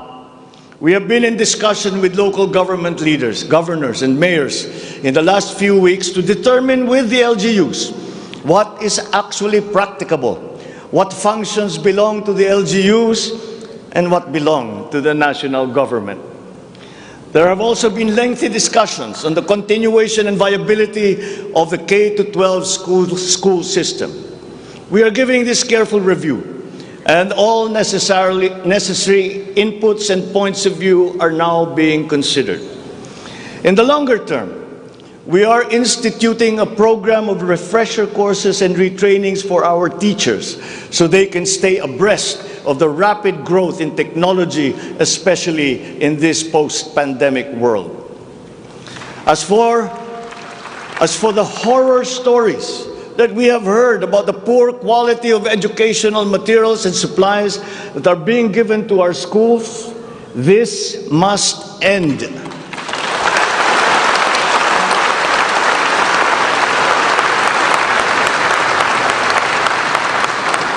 We have been in discussion with local government leaders, governors and mayors in the last few weeks to determine with the LGUs what is actually practicable, what functions belong to the LGUs and what belong to the national government. There have also been lengthy discussions on the continuation and viability of the K-12 school system. We are giving this careful review, and all necessary inputs and points of view are now being considered. In the longer term, we are instituting a program of refresher courses and retrainings for our teachers so they can stay abreast of the rapid growth in technology, especially in this post-pandemic world. As for the horror stories that we have heard about the poor quality of educational materials and supplies that are being given to our schools, this must end.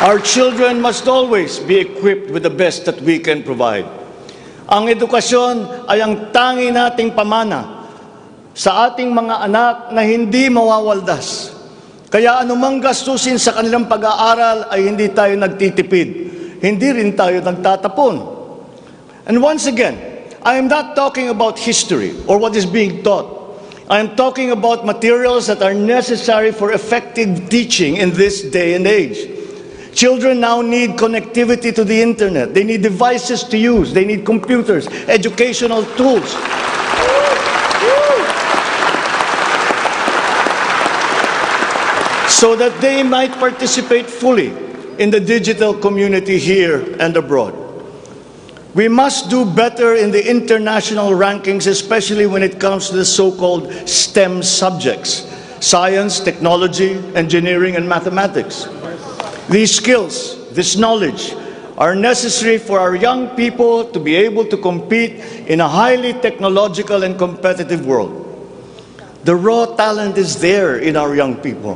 Our children must always be equipped with the best that we can provide. Ang edukasyon ay ang tangi nating pamana sa ating mga anak na hindi mawawaldas. Kaya anumang gastusin sa kanilang pag-aaral ay hindi tayo nagtitipid. Hindi rin tayo nagtatapon. And once again, I am not talking about history or what is being taught. I am talking about materials that are necessary for effective teaching in this day and age. Children now need connectivity to the internet. They need devices to use. They need computers, educational tools. So that they might participate fully in the digital community here and abroad. We must do better in the international rankings, especially when it comes to the so-called STEM subjects: science, technology, engineering, and mathematics. These skills, this knowledge, are necessary for our young people to be able to compete in a highly technological and competitive world. The raw talent is there in our young people.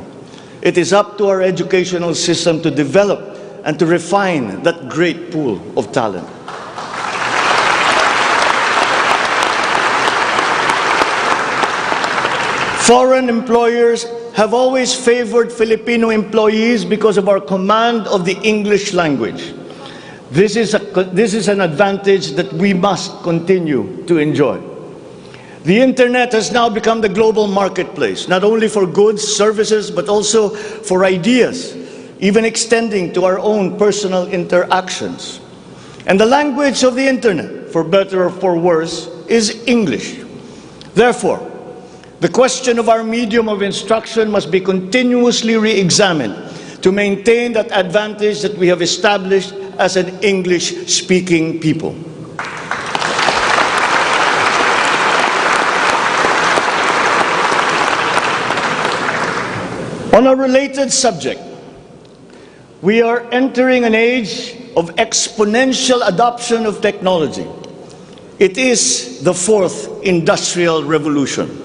It is up to our educational system to develop and to refine that great pool of talent. Foreign employers have always favored Filipino employees because of our command of the English language. This is an advantage that we must continue to enjoy. The internet has now become the global marketplace, not only for goods, services, but also for ideas, even extending to our own personal interactions. And the language of the internet, for better or for worse, is English. Therefore, the question of our medium of instruction must be continuously re-examined to maintain that advantage that we have established as an English-speaking people. On a related subject, we are entering an age of exponential adoption of technology. It is the fourth industrial revolution.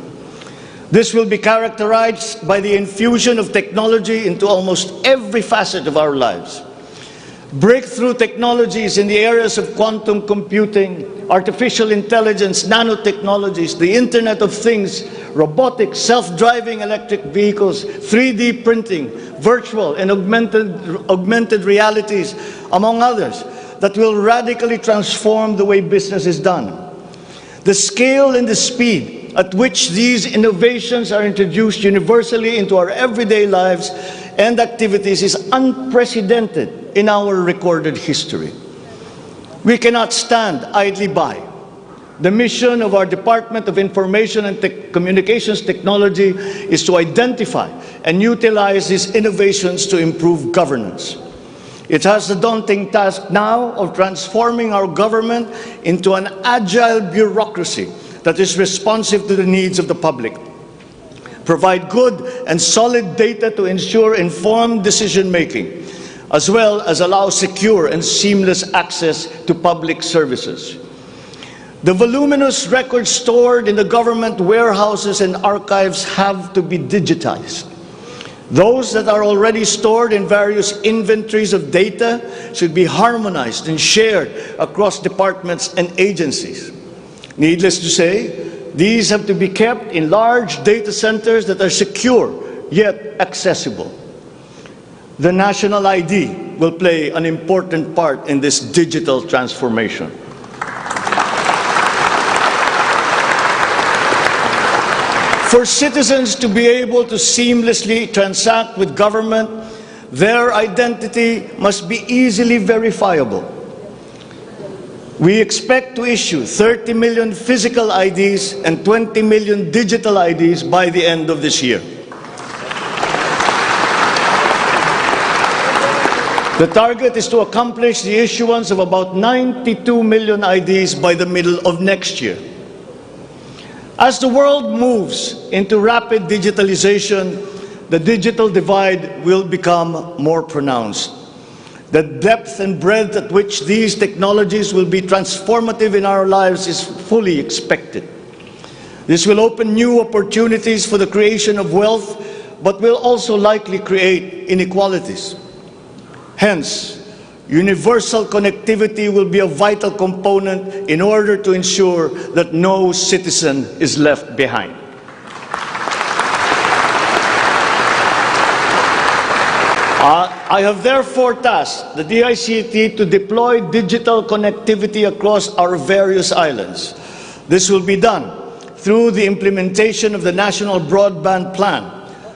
This will be characterized by the infusion of technology into almost every facet of our lives. Breakthrough technologies in the areas of quantum computing, artificial intelligence, nanotechnologies, the Internet of Things, robotics, self-driving electric vehicles, 3D printing, virtual and augmented realities, among others, that will radically transform the way business is done. The scale and the speed at which these innovations are introduced universally into our everyday lives and activities is unprecedented in our recorded history. We cannot stand idly by. The mission of our Department of Information and Communications Technology is to identify and utilize these innovations to improve governance. It has the daunting task now of transforming our government into an agile bureaucracy that is responsive to the needs of the public. Provide good and solid data to ensure informed decision-making. as well as allow secure and seamless access to public services. The voluminous records stored in the government warehouses and archives have to be digitized. Those that are already stored in various inventories of data should be harmonized and shared across departments and agencies. Needless to say, these have to be kept in large data centers that are secure yet accessible. The national ID will play an important part in this digital transformation. For citizens to be able to seamlessly transact with government, their identity must be easily verifiable. We expect to issue 30 million physical IDs and 20 million digital IDs by the end of this year. The target is to accomplish the issuance of about 92 million IDs by the middle of next year. As the world moves into rapid digitalization, the digital divide will become more pronounced. The depth and breadth at which these technologies will be transformative in our lives is fully expected. This will open new opportunities for the creation of wealth, but will also likely create inequalities. Hence, universal connectivity will be a vital component in order to ensure that no citizen is left behind. I have therefore tasked the DICT to deploy digital connectivity across our various islands. This will be done through the implementation of the National Broadband Plan,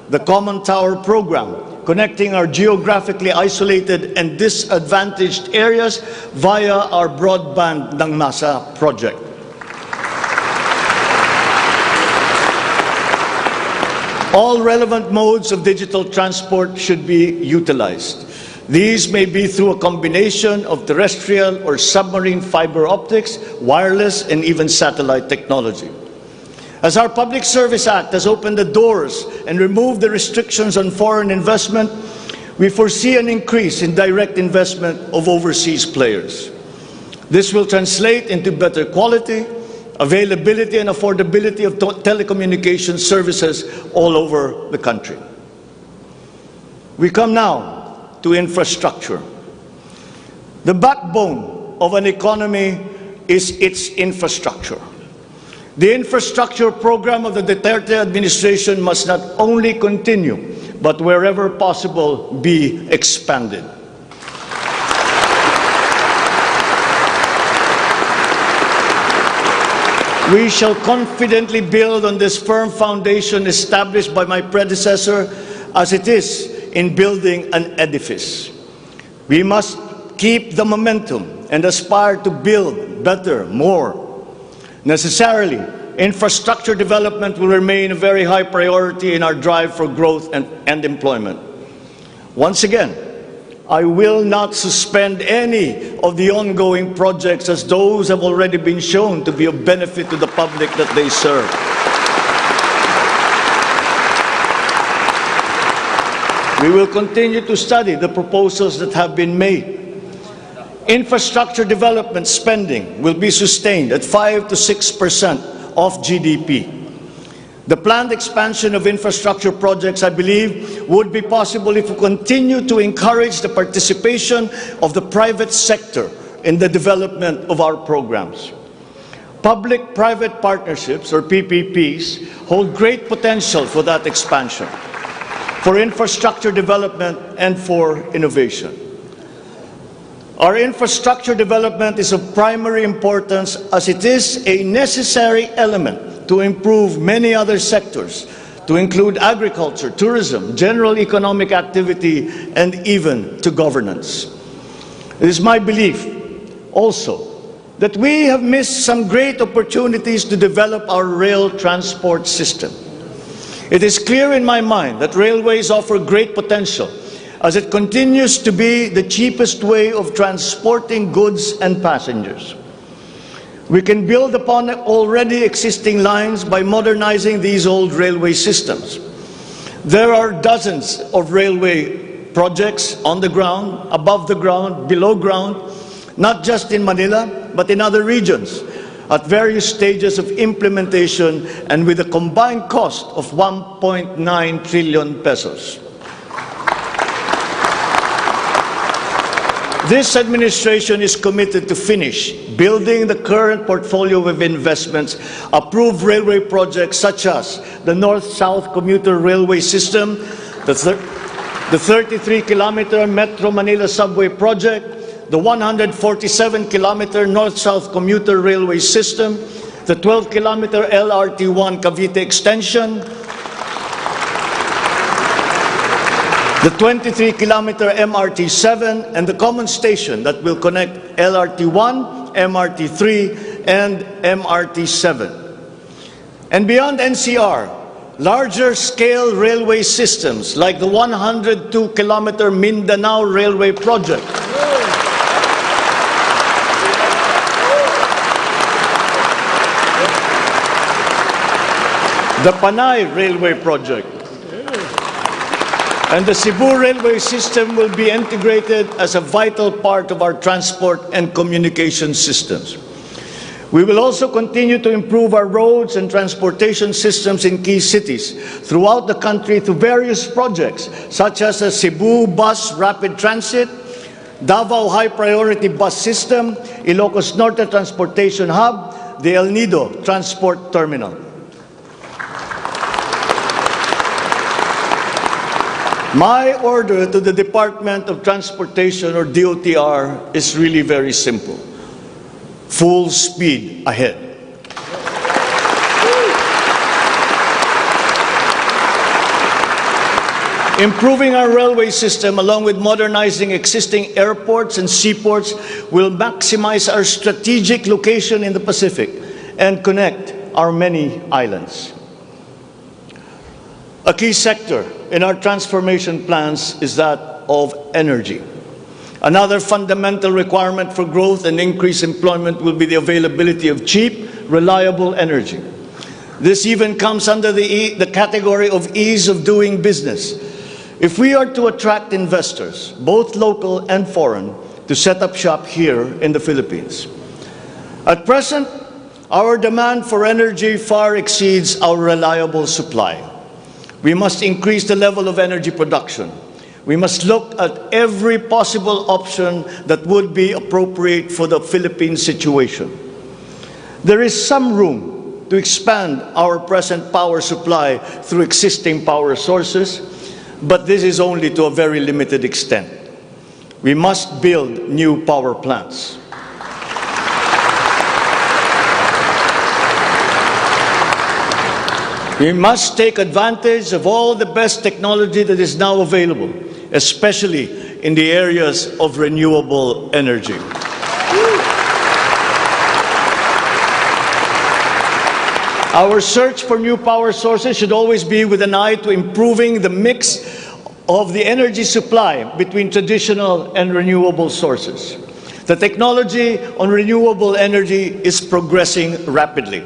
the Common Tower Program, connecting our geographically isolated and disadvantaged areas via our Broadband ng Masa project. All relevant modes of digital transport should be utilized. These may be through a combination of terrestrial or submarine fiber optics, wireless, and even satellite technology. As our Public Service Act has opened the doors and removed the restrictions on foreign investment, we foresee an increase in direct investment of overseas players. This will translate into better quality, availability, and affordability of telecommunication services all over the country. We come now to infrastructure. The backbone of an economy is its infrastructure. The infrastructure program of the Duterte administration must not only continue, but wherever possible, be expanded. We shall confidently build on this firm foundation established by my predecessor, as it is in building an edifice. We must keep the momentum and aspire to build better, more. Necessarily, infrastructure development will remain a very high priority in our drive for growth and employment. Once again, I will not suspend any of the ongoing projects, as those have already been shown to be of benefit to the public that they serve. We will continue to study the proposals that have been made. Infrastructure development spending will be sustained at 5 to 6% of GDP. The planned expansion of infrastructure projects, I believe, would be possible if we continue to encourage the participation of the private sector in the development of our programs. Public-private partnerships, or PPPs, hold great potential for that expansion, for infrastructure development, and for innovation. Our infrastructure development is of primary importance, as it is a necessary element to improve many other sectors, to include agriculture, tourism, general economic activity, and even to governance. It is my belief also that we have missed some great opportunities to develop our rail transport system. It is clear in my mind that railways offer great potential, as it continues to be the cheapest way of transporting goods and passengers. We can build upon already existing lines by modernizing these old railway systems. There are dozens of railway projects on the ground, above the ground, below ground, not just in Manila, but in other regions, at various stages of implementation and with a combined cost of 1.9 trillion pesos. This administration is committed to finish building the current portfolio of investments, approve railway projects such as the North-South Commuter Railway System, the 33-kilometer Metro Manila Subway Project, the 147-kilometer North-South Commuter Railway System, the 12-kilometer LRT-1 Cavite Extension, the 23-kilometer MRT-7, and the common station that will connect LRT-1, MRT-3, and MRT-7. And beyond NCR, larger-scale railway systems like the 102-kilometer Mindanao Railway Project, the Panay Railway Project, and the Cebu Railway System will be integrated as a vital part of our transport and communication systems. We will also continue to improve our roads and transportation systems in key cities throughout the country through various projects, such as the Cebu Bus Rapid Transit, Davao High Priority Bus System, Ilocos Norte Transportation Hub, the El Nido Transport Terminal. My order to the Department of Transportation, or DOTR, is really very simple. Full speed ahead. Improving our railway system, along with modernizing existing airports and seaports, will maximize our strategic location in the Pacific and connect our many islands. A key sector in our transformation plans is that of energy. Another fundamental requirement for growth and increased employment will be the availability of cheap, reliable energy. This even comes under the category of ease of doing business. If we are to attract investors, both local and foreign, to set up shop here in the Philippines. At present, our demand for energy far exceeds our reliable supply. We must increase the level of energy production. We must look at every possible option that would be appropriate for the Philippine situation. There is some room to expand our present power supply through existing power sources, but this is only to a very limited extent. We must build new power plants. We must take advantage of all the best technology that is now available, especially in the areas of renewable energy. Our search for new power sources should always be with an eye to improving the mix of the energy supply between traditional and renewable sources. The technology on renewable energy is progressing rapidly,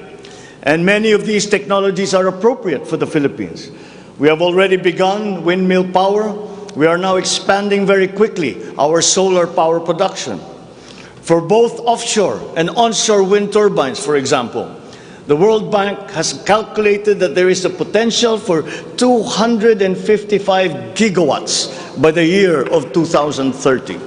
and many of these technologies are appropriate for the Philippines. We have already begun windmill power. We are now expanding very quickly our solar power production. For both offshore and onshore wind turbines, for example, the World Bank has calculated that there is a potential for 255 gigawatts by the year of 2030.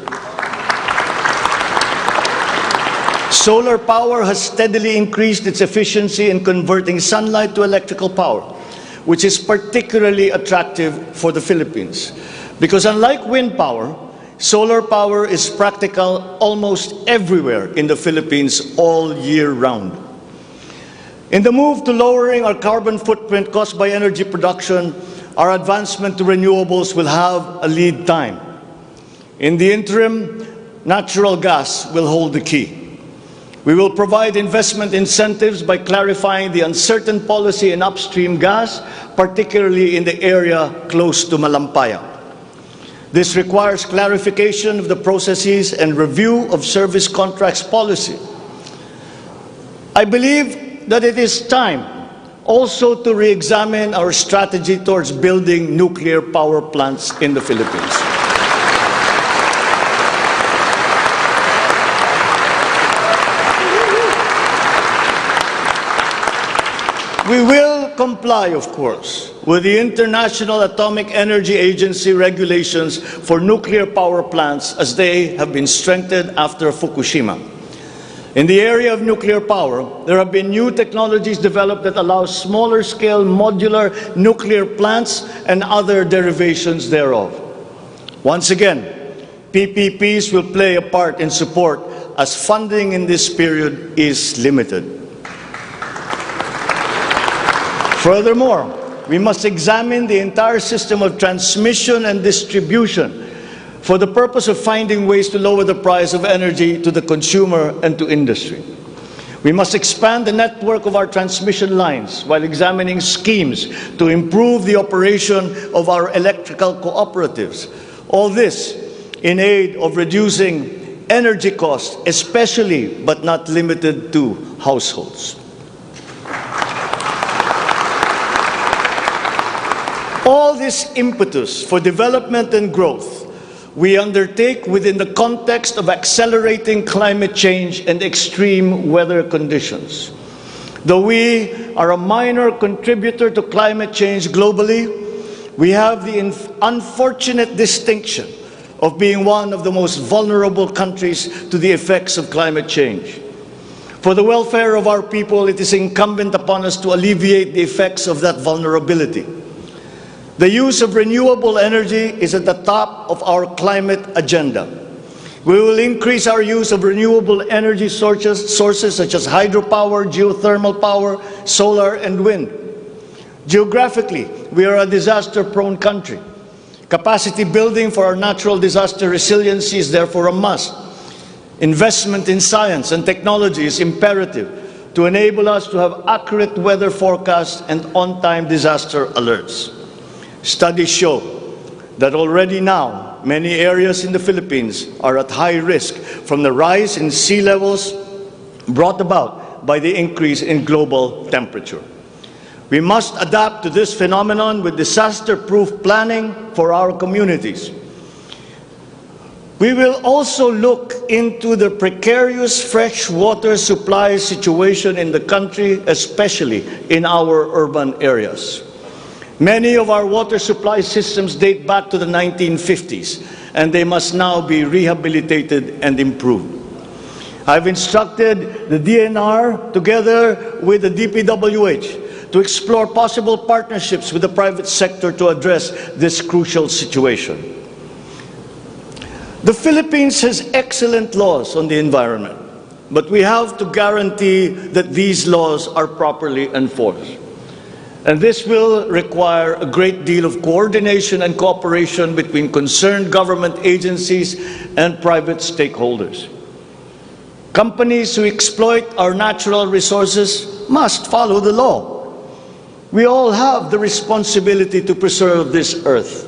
Solar power has steadily increased its efficiency in converting sunlight to electrical power, which is particularly attractive for the Philippines. Because unlike wind power, solar power is practical almost everywhere in the Philippines all year round. In the move to lowering our carbon footprint caused by energy production, our advancement to renewables will have a lead time. In the interim, natural gas will hold the key. We will provide investment incentives by clarifying the uncertain policy in upstream gas, particularly in the area close to Malampaya. This requires clarification of the processes and review of service contracts policy. I believe that it is time also to re-examine our strategy towards building nuclear power plants in the Philippines. We will comply, of course, with the International Atomic Energy Agency regulations for nuclear power plants as they have been strengthened after Fukushima. In the area of nuclear power, there have been new technologies developed that allow smaller-scale modular nuclear plants and other derivations thereof. Once again, PPPs will play a part in support as funding in this period is limited. Furthermore, we must examine the entire system of transmission and distribution for the purpose of finding ways to lower the price of energy to the consumer and to industry. We must expand the network of our transmission lines while examining schemes to improve the operation of our electrical cooperatives. All this in aid of reducing energy costs, especially but not limited to households. All this impetus for development and growth we undertake within the context of accelerating climate change and extreme weather conditions. Though we are a minor contributor to climate change globally, we have the unfortunate distinction of being one of the most vulnerable countries to the effects of climate change. For the welfare of our people, it is incumbent upon us to alleviate the effects of that vulnerability. The use of renewable energy is at the top of our climate agenda. We will increase our use of renewable energy sources such as hydropower, geothermal power, solar, and wind. Geographically, we are a disaster-prone country. Capacity building for our natural disaster resiliency is therefore a must. Investment in science and technology is imperative to enable us to have accurate weather forecasts and on-time disaster alerts. Studies show that already now, many areas in the Philippines are at high risk from the rise in sea levels brought about by the increase in global temperature. We must adapt to this phenomenon with disaster-proof planning for our communities. We will also look into the precarious fresh water supply situation in the country, especially in our urban areas. Many of our water supply systems date back to the 1950s, and they must now be rehabilitated and improved. I've instructed the DNR, together with the DPWH, to explore possible partnerships with the private sector to address this crucial situation. The Philippines has excellent laws on the environment, but we have to guarantee that these laws are properly enforced. And this will require a great deal of coordination and cooperation between concerned government agencies and private stakeholders. Companies who exploit our natural resources must follow the law. We all have the responsibility to preserve this earth,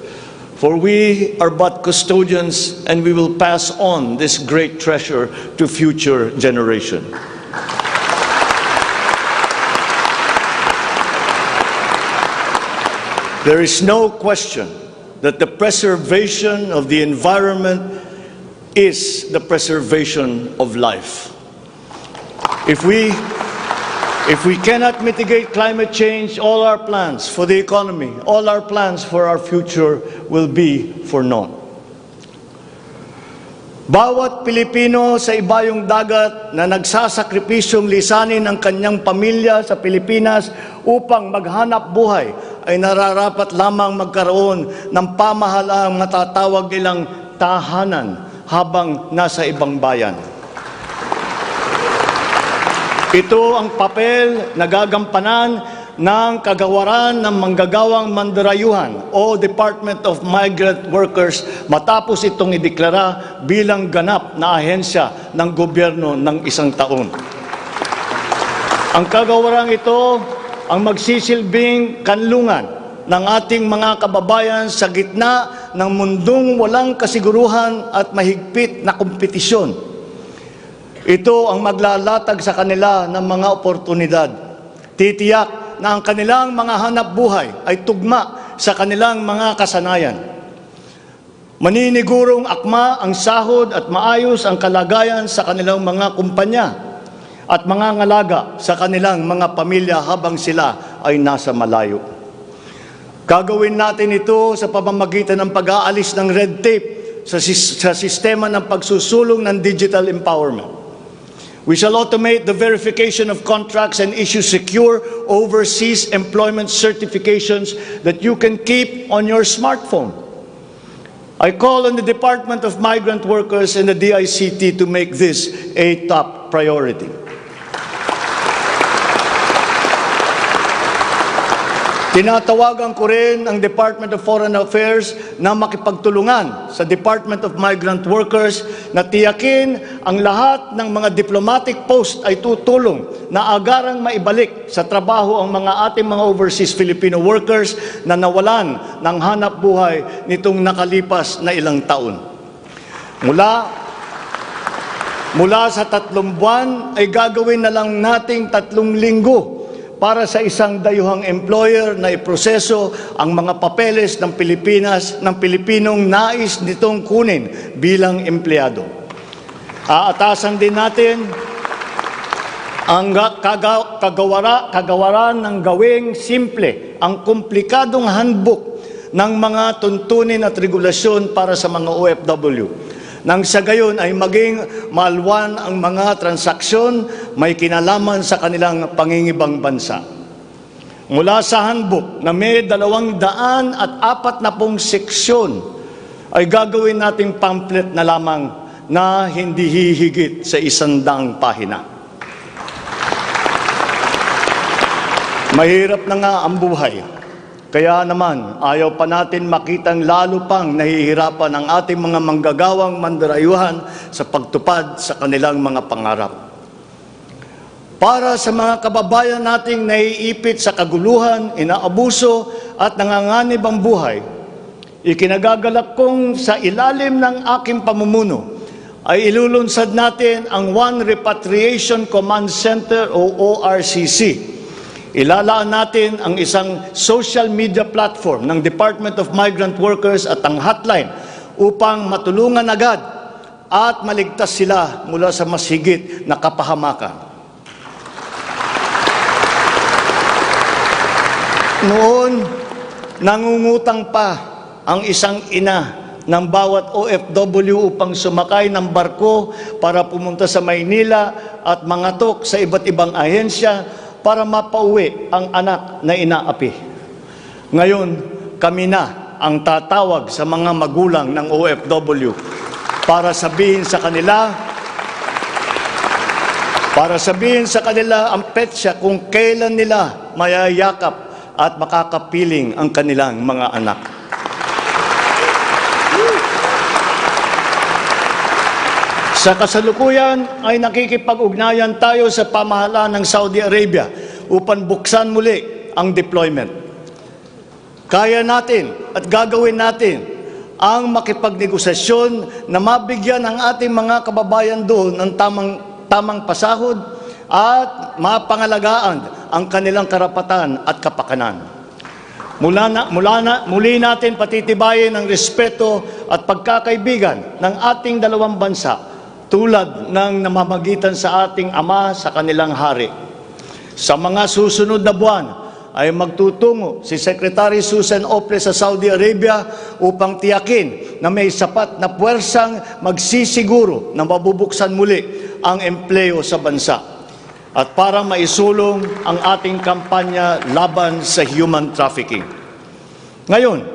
for we are but custodians and we will pass on this great treasure to future generations. There is no question that the preservation of the environment is the preservation of life. If we cannot mitigate climate change, all our plans for the economy, all our plans for our future will be for naught. Bawat Pilipino sa ibayong dagat na nagsasakripisyong lisanin ang kanyang pamilya sa Pilipinas upang maghanap buhay ay nararapat lamang magkaroon ng pamahalaang matatawag nilang tahanan habang nasa ibang bayan. Ito ang papel na gagampanan ng kagawaran ng manggagawang mandarayuhan o Department of Migrant Workers matapos itong ideklara bilang ganap na ahensya ng gobyerno ng isang taon. Ang kagawarang ito ang magsisilbing kanlungan ng ating mga kababayan sa gitna ng mundong walang kasiguruhan at mahigpit na kompetisyon. Ito ang maglalatag sa kanila ng mga oportunidad. Titiyak na ang kanilang mga hanap buhay ay tugma sa kanilang mga kasanayan. Maninigurong akma ang sahod at maayos ang kalagayan sa kanilang mga kumpanya. at mangangalaga sa kanilang mga pamilya habang sila ay nasa malayo. Gagawin natin ito sa pamamagitan ng pag-aalis ng red tape sa sistema ng pagsusulong ng digital empowerment. We shall automate the verification of contracts and issue secure overseas employment certifications that you can keep on your smartphone. I call on the Department of Migrant Workers and the DICT to make this a top priority. Tinatawagan ko rin ang Department of Foreign Affairs na makipagtulungan sa Department of Migrant Workers na tiyakin ang lahat ng mga diplomatic post ay tutulong na agarang maibalik sa trabaho ang mga ating mga overseas Filipino workers na nawalan ng hanap buhay nitong nakalipas na ilang taon. Mula sa 3 buwan ay gagawin na lang nating 3 linggo para sa isang dayuhang employer na iproseso ang mga papeles ng Pilipinas ng Pilipinong nais nitong kunin bilang empleyado. Aatasan din natin ang kagawaran ng gawing simple ang komplikadong handbook ng mga tuntunin at regulasyon para sa mga OFW. Nang sa gayon ay maging malwan ang mga transaksyon may kinalaman sa kanilang pangingibang bansa. Mula sa handbook na may 240 seksyon ay gagawin nating pamphlet na lamang na hindi hihigit sa 100 pahina. Mahirap na nga ang buhay. Kaya naman, ayaw pa natin makitang lalo pang nahihirapan ang ating mga manggagawang mandarayuhan sa pagtupad sa kanilang mga pangarap. Para sa mga kababayan nating naiipit sa kaguluhan, inaabuso at nanganganib ang buhay, ikinagagalak kong sa ilalim ng aking pamumuno ay ilulunsad natin ang One Repatriation Command Center o ORCC. Ilalaan natin ang isang social media platform ng Department of Migrant Workers at ang hotline upang matulungan agad at maligtas sila mula sa mas higit na kapahamakan. Noon, nangungutang pa ang isang ina ng bawat OFW upang sumakay ng barko para pumunta sa Maynila at mangatok sa iba't ibang ahensya para mapauwi ang anak na inaapi. Ngayon, kami na ang tatawag sa mga magulang ng OFW para sabihin sa kanila ang petsa kung kailan nila mayayakap at makakapiling ang kanilang mga anak. Sa kasalukuyan ay nakikipag-ugnayan tayo sa pamahalaan ng Saudi Arabia upang buksan muli ang deployment. Kaya natin at gagawin natin ang makipagnegosasyon na mabigyan ang ating mga kababayan doon ng tamang pasahod at mapangalagaan ang kanilang karapatan at kapakanan. Muli natin patitibayin ang respeto at pagkakaibigan ng ating dalawang bansa tulad ng namamagitan sa ating ama sa kanilang hari. Sa mga susunod na buwan ay magtutungo si Secretary Susan Ople sa Saudi Arabia upang tiyakin na may sapat na puwersang magsisiguro na mabubuksan muli ang empleo sa bansa at para maisulong ang ating kampanya laban sa human trafficking. Ngayon,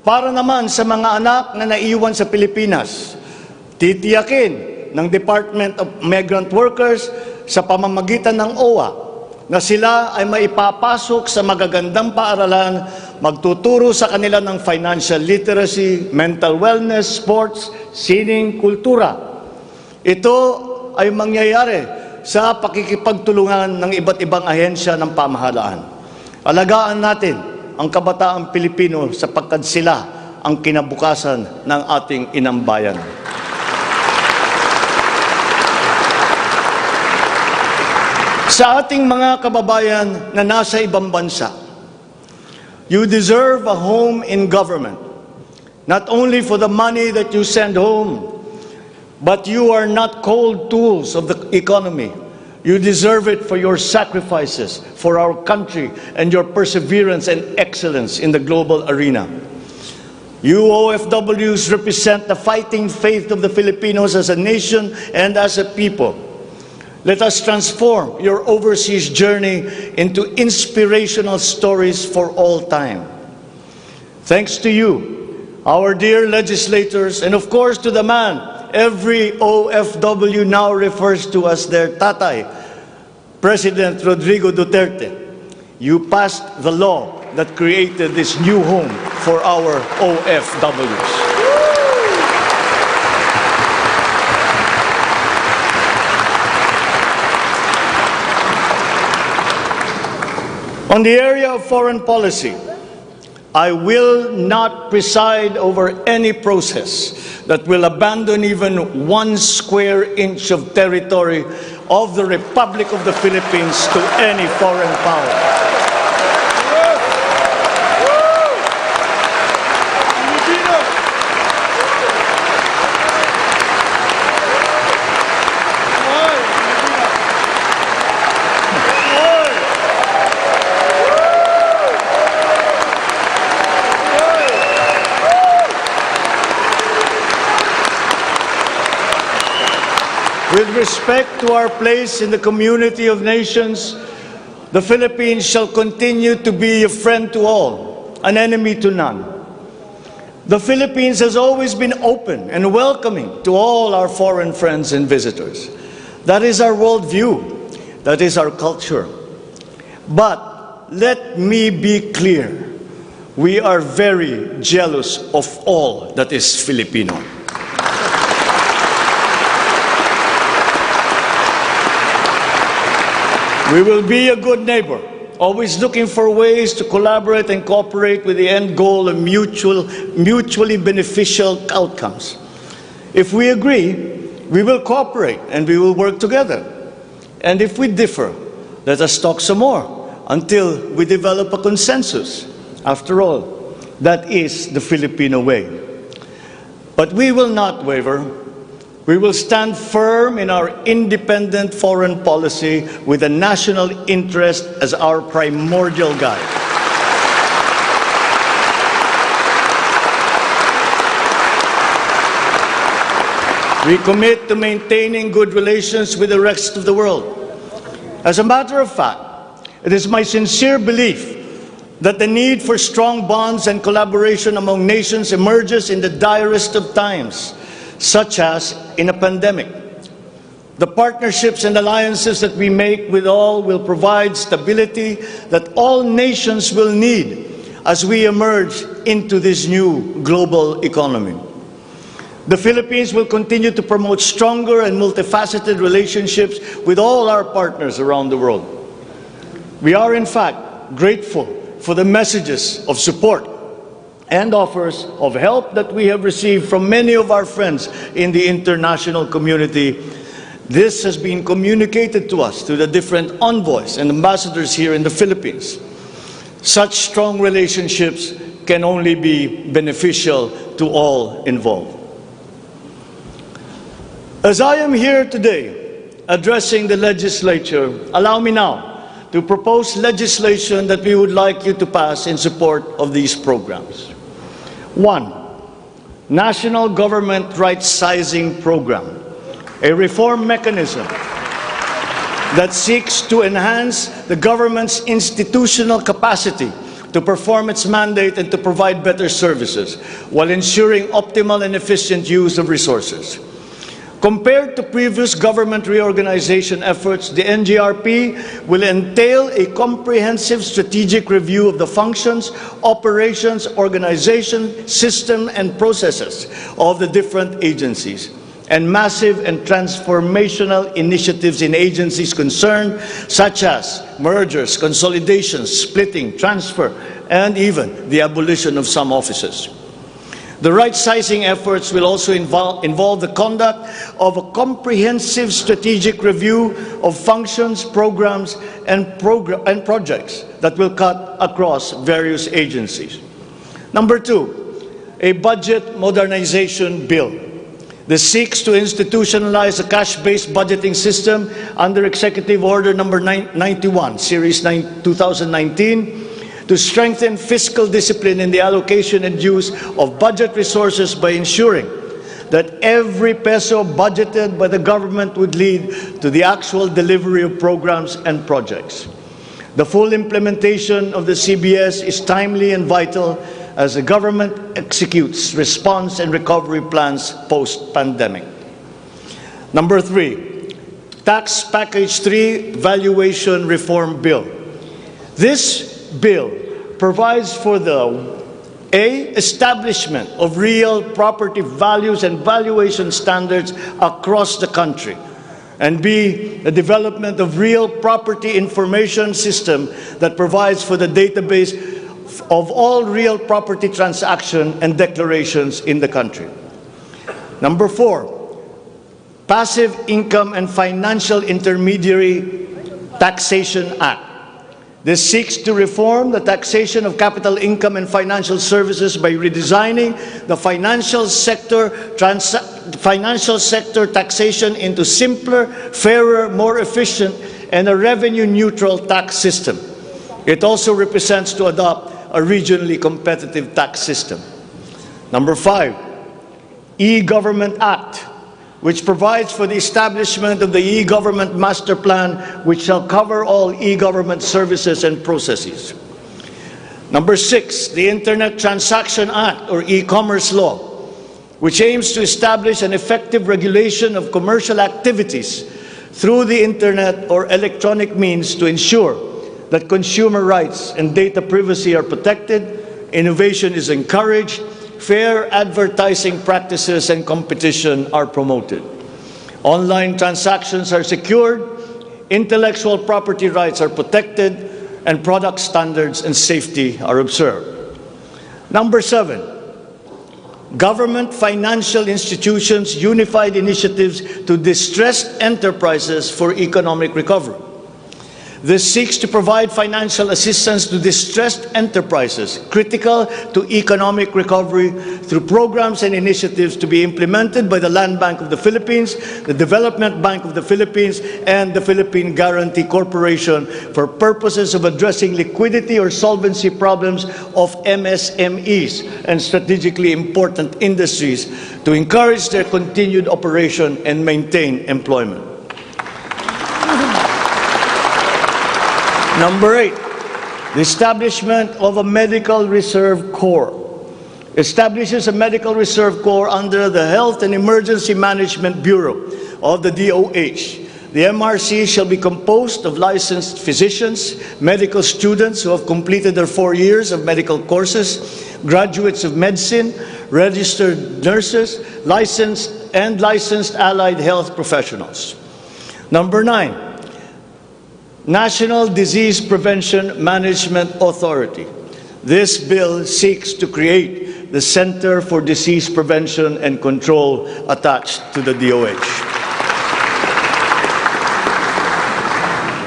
para naman sa mga anak na naiwan sa Pilipinas, titiyakin ng Department of Migrant Workers sa pamamagitan ng OWA na sila ay maipapasok sa magagandang paaralan, magtuturo sa kanila ng financial literacy, mental wellness, sports, sining, kultura. Ito ay mangyayari sa pakikipagtulungan ng iba't ibang ahensya ng pamahalaan. Alagaan natin ang kabataang Pilipino sapagkat sila ang kinabukasan ng ating inang bayan. Sa ating mga kababayan na nasa ibang bansa, you deserve a home in government, not only for the money that you send home, but you are not cold tools of the economy. You deserve it for your sacrifices for our country and your perseverance and excellence in the global arena. You OFWs represent the fighting faith of the Filipinos as a nation and as a people. Let us transform your overseas journey into inspirational stories for all time. Thanks to you, our dear legislators, and of course to the man every OFW now refers to as their tatay, President Rodrigo Duterte. You passed the law that created this new home for our OFWs. On the area of foreign policy, I will not preside over any process that will abandon even 1 square inch of territory of the Republic of the Philippines to any foreign power. With respect to our place in the community of nations, the Philippines shall continue to be a friend to all, an enemy to none. The Philippines has always been open and welcoming to all our foreign friends and visitors. That is our worldview. That is our culture. But let me be clear. We are very jealous of all that is Filipino. We will be a good neighbor, always looking for ways to collaborate and cooperate with the end goal of mutually beneficial outcomes. If we agree, we will cooperate and we will work together. And if we differ, let us talk some more until we develop a consensus. After all, that is the Filipino way. But we will not waver. We will stand firm in our independent foreign policy with the national interest as our primordial guide. We commit to maintaining good relations with the rest of the world. As a matter of fact, it is my sincere belief that the need for strong bonds and collaboration among nations emerges in the direst of times, such as in a pandemic. The partnerships and alliances that we make with all will provide stability that all nations will need as we emerge into this new global economy. The Philippines will continue to promote stronger and multifaceted relationships with all our partners around the world. We are, in fact, grateful for the messages of support and offers of help that we have received from many of our friends in the international community. This has been communicated to us through the different envoys and ambassadors here in the Philippines. Such strong relationships can only be beneficial to all involved. As I am here today addressing the legislature, allow me now to propose legislation that we would like you to pass in support of these programs. 1. National Government Right-Sizing Program, a reform mechanism that seeks to enhance the government's institutional capacity to perform its mandate and to provide better services while ensuring optimal and efficient use of resources. Compared to previous government reorganization efforts, the NGRP will entail a comprehensive strategic review of the functions, operations, organization, system, and processes of the different agencies, and massive and transformational initiatives in agencies concerned, such as mergers, consolidations, splitting, transfer, and even the abolition of some offices. The right-sizing efforts will also involve the conduct of a comprehensive strategic review of functions, programs, and projects that will cut across various agencies. Number 2, a budget modernization bill. This seeks to institutionalize a cash-based budgeting system under Executive Order number 91, Series 2019, to strengthen fiscal discipline in the allocation and use of budget resources by ensuring that every peso budgeted by the government would lead to the actual delivery of programs and projects. The full implementation of the CBS is timely and vital as the government executes response and recovery plans post-pandemic. Number 3, Tax Package 3 Valuation Reform Bill. This bill provides for the establishment of real property values and valuation standards across the country, and B, the development of real property information system that provides for the database of all real property transaction and declarations in the country. Number 4, Passive Income and Financial Intermediary Taxation Act. This seeks to reform the taxation of capital income and financial services by redesigning the financial sector taxation into simpler, fairer, more efficient, and a revenue-neutral tax system. It also represents to adopt a regionally competitive tax system. Number 5, E-Government Act, which provides for the establishment of the E-Government Master Plan, which shall cover all e-government services and processes. Number 6, the Internet Transaction Act, or e-commerce law, which aims to establish an effective regulation of commercial activities through the Internet or electronic means to ensure that consumer rights and data privacy are protected, innovation is encouraged, fair advertising practices and competition are promoted. Online transactions are secured, intellectual property rights are protected, and product standards and safety are observed. Number 7, Government Financial Institutions Unified Initiatives to Distressed Enterprises for Economic Recovery. This seeks to provide financial assistance to distressed enterprises critical to economic recovery through programs and initiatives to be implemented by the Land Bank of the Philippines, the Development Bank of the Philippines, and the Philippine Guarantee Corporation for purposes of addressing liquidity or solvency problems of MSMEs and strategically important industries to encourage their continued operation and maintain employment. Number 8, the establishment of a Medical Reserve Corps. Establishes a Medical Reserve Corps under the Health and Emergency Management Bureau of the DOH. The MRC shall be composed of licensed physicians, medical students who have completed their 4 years of medical courses, graduates of medicine, registered nurses, licensed allied health professionals. Number 9, National Disease Prevention Management Authority. This bill seeks to create the Center for Disease Prevention and Control attached to the DOH.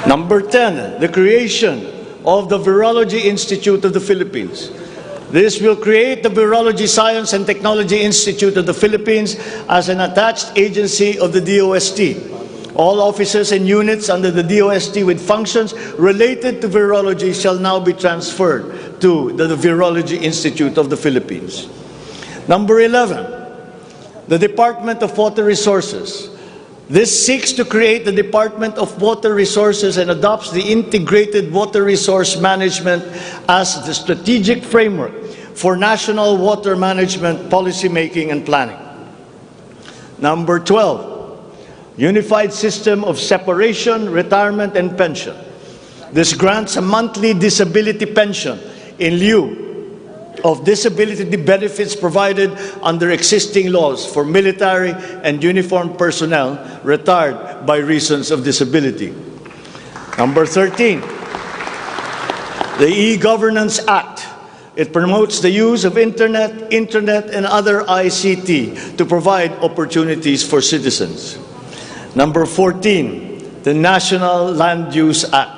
Number 10, the creation of the Virology Institute of the Philippines. This will create the Virology Science and Technology Institute of the Philippines as an attached agency of the DOST. All offices and units under the DOST with functions related to virology shall now be transferred to the Virology Institute of the Philippines. Number 11, the Department of Water Resources. This seeks to create the Department of Water Resources and adopts the integrated water resource management as the strategic framework for national water management, policy making, and planning. Number 12, Unified System of Separation, Retirement, and Pension. This grants a monthly disability pension in lieu of disability benefits provided under existing laws for military and uniformed personnel retired by reasons of disability. Number 13, the E-Governance Act. It promotes the use of internet and other ICT to provide opportunities for citizens. Number 14, the National Land Use Act.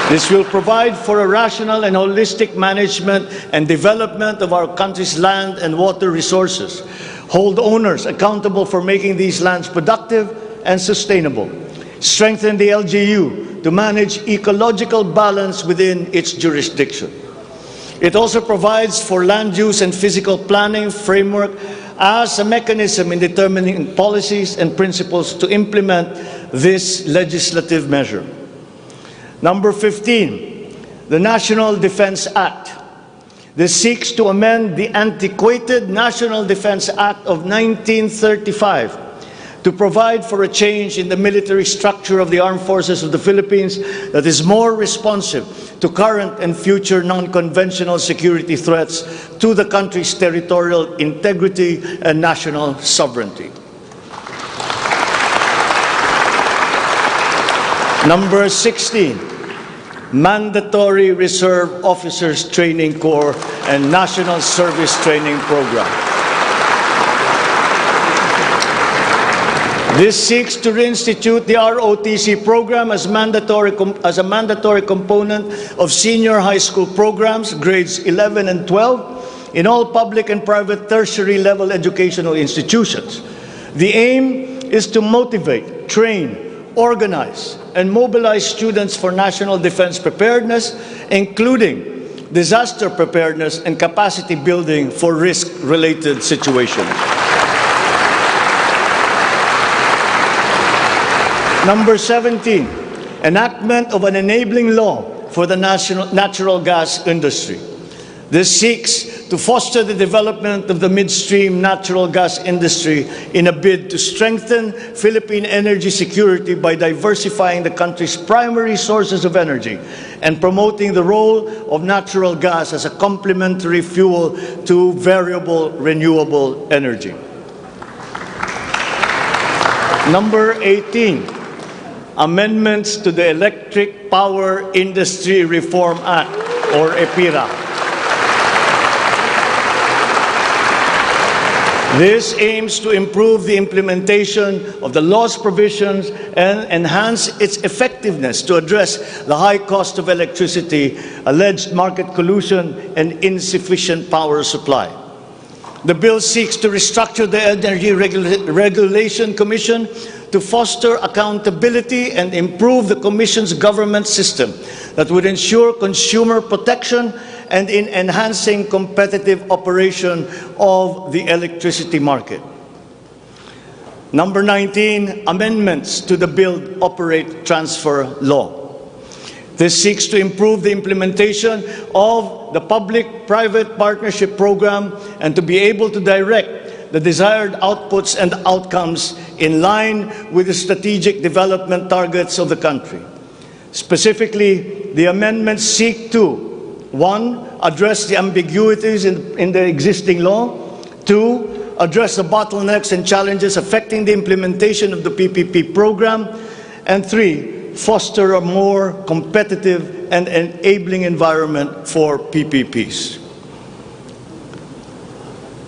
This will provide for a rational and holistic management and development of our country's land and water resources, hold owners accountable for making these lands productive and sustainable, strengthen the LGU to manage ecological balance within its jurisdiction. It also provides for land use and physical planning framework as a mechanism in determining policies and principles to implement this legislative measure. Number 15, the National Defense Act. This seeks to amend the antiquated National Defense Act of 1935 to provide for a change in the military structure of the armed forces of the Philippines that is more responsive to current and future non-conventional security threats to the country's territorial integrity and national sovereignty. Number 16, Mandatory Reserve Officers Training Corps and National Service Training Program. This seeks to reinstitute the ROTC program as a mandatory component of senior high school programs, grades 11 and 12, in all public and private tertiary level educational institutions. The aim is to motivate, train, organize, and mobilize students for national defense preparedness, including disaster preparedness and capacity building for risk-related situations. Number 17, enactment of an enabling law for the natural gas industry. This seeks to foster the development of the midstream natural gas industry in a bid to strengthen Philippine energy security by diversifying the country's primary sources of energy and promoting the role of natural gas as a complementary fuel to variable renewable energy. Number 18, amendments to the Electric Power Industry Reform Act, or EPIRA. This aims to improve the implementation of the law's provisions and enhance its effectiveness to address the high cost of electricity, alleged market collusion, and insufficient power supply. The bill seeks to restructure the Energy Regulation Commission to foster accountability and improve the Commission's government system that would ensure consumer protection and in enhancing competitive operation of the electricity market. Number 19, amendments to the Build, Operate, Transfer law. This seeks to improve the implementation of the public-private partnership program and to be able to direct the desired outputs and outcomes in line with the strategic development targets of the country. Specifically, the amendments seek to 1. Address the ambiguities in the existing law. 2. Address the bottlenecks and challenges affecting the implementation of the PPP program. And 3. Foster a more competitive and enabling environment for PPPs.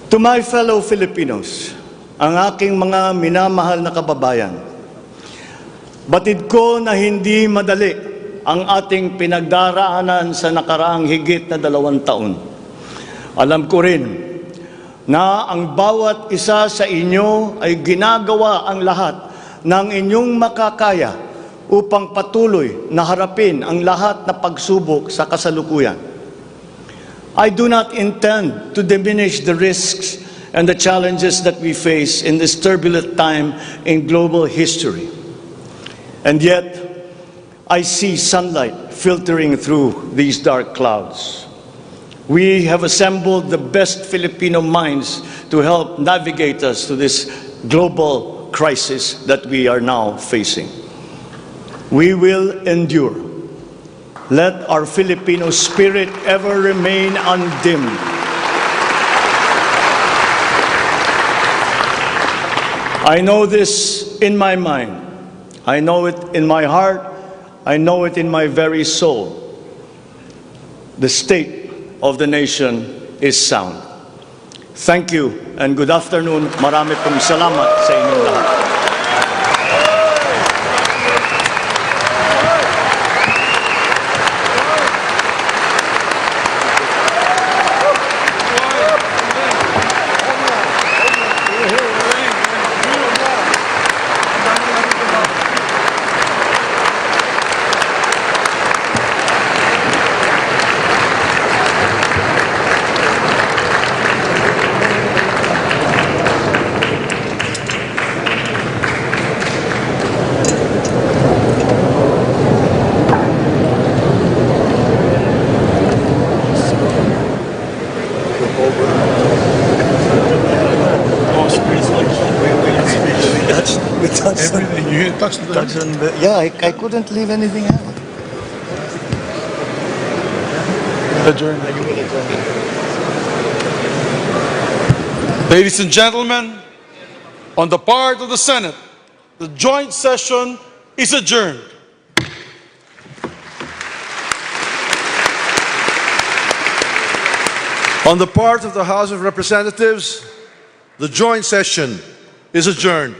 To my fellow Filipinos, ang aking mga minamahal na kababayan, batid ko na hindi madali ang ating pinagdaraanan sa nakaraang higit na 2 taon. Alam ko rin na ang bawat isa sa inyo ay ginagawa ang lahat ng inyong makakaya upang patuloy na harapin ang lahat na pagsubok sa kasalukuyan. I do not intend to diminish the risks and the challenges that we face in this turbulent time in global history. And yet, I see sunlight filtering through these dark clouds. We have assembled the best Filipino minds to help navigate us to this global crisis that we are now facing. We will endure. Let our Filipino spirit ever remain undimmed. I know this in my mind. I know it in my heart. I know it in my very soul. The state of the nation is sound. Thank you and good afternoon. Marami pong salamat sa inyong lahat. I couldn't leave anything out. Adjourn. Ladies and gentlemen, on the part of the Senate, the joint session is adjourned. On the part of the House of Representatives, the joint session is adjourned.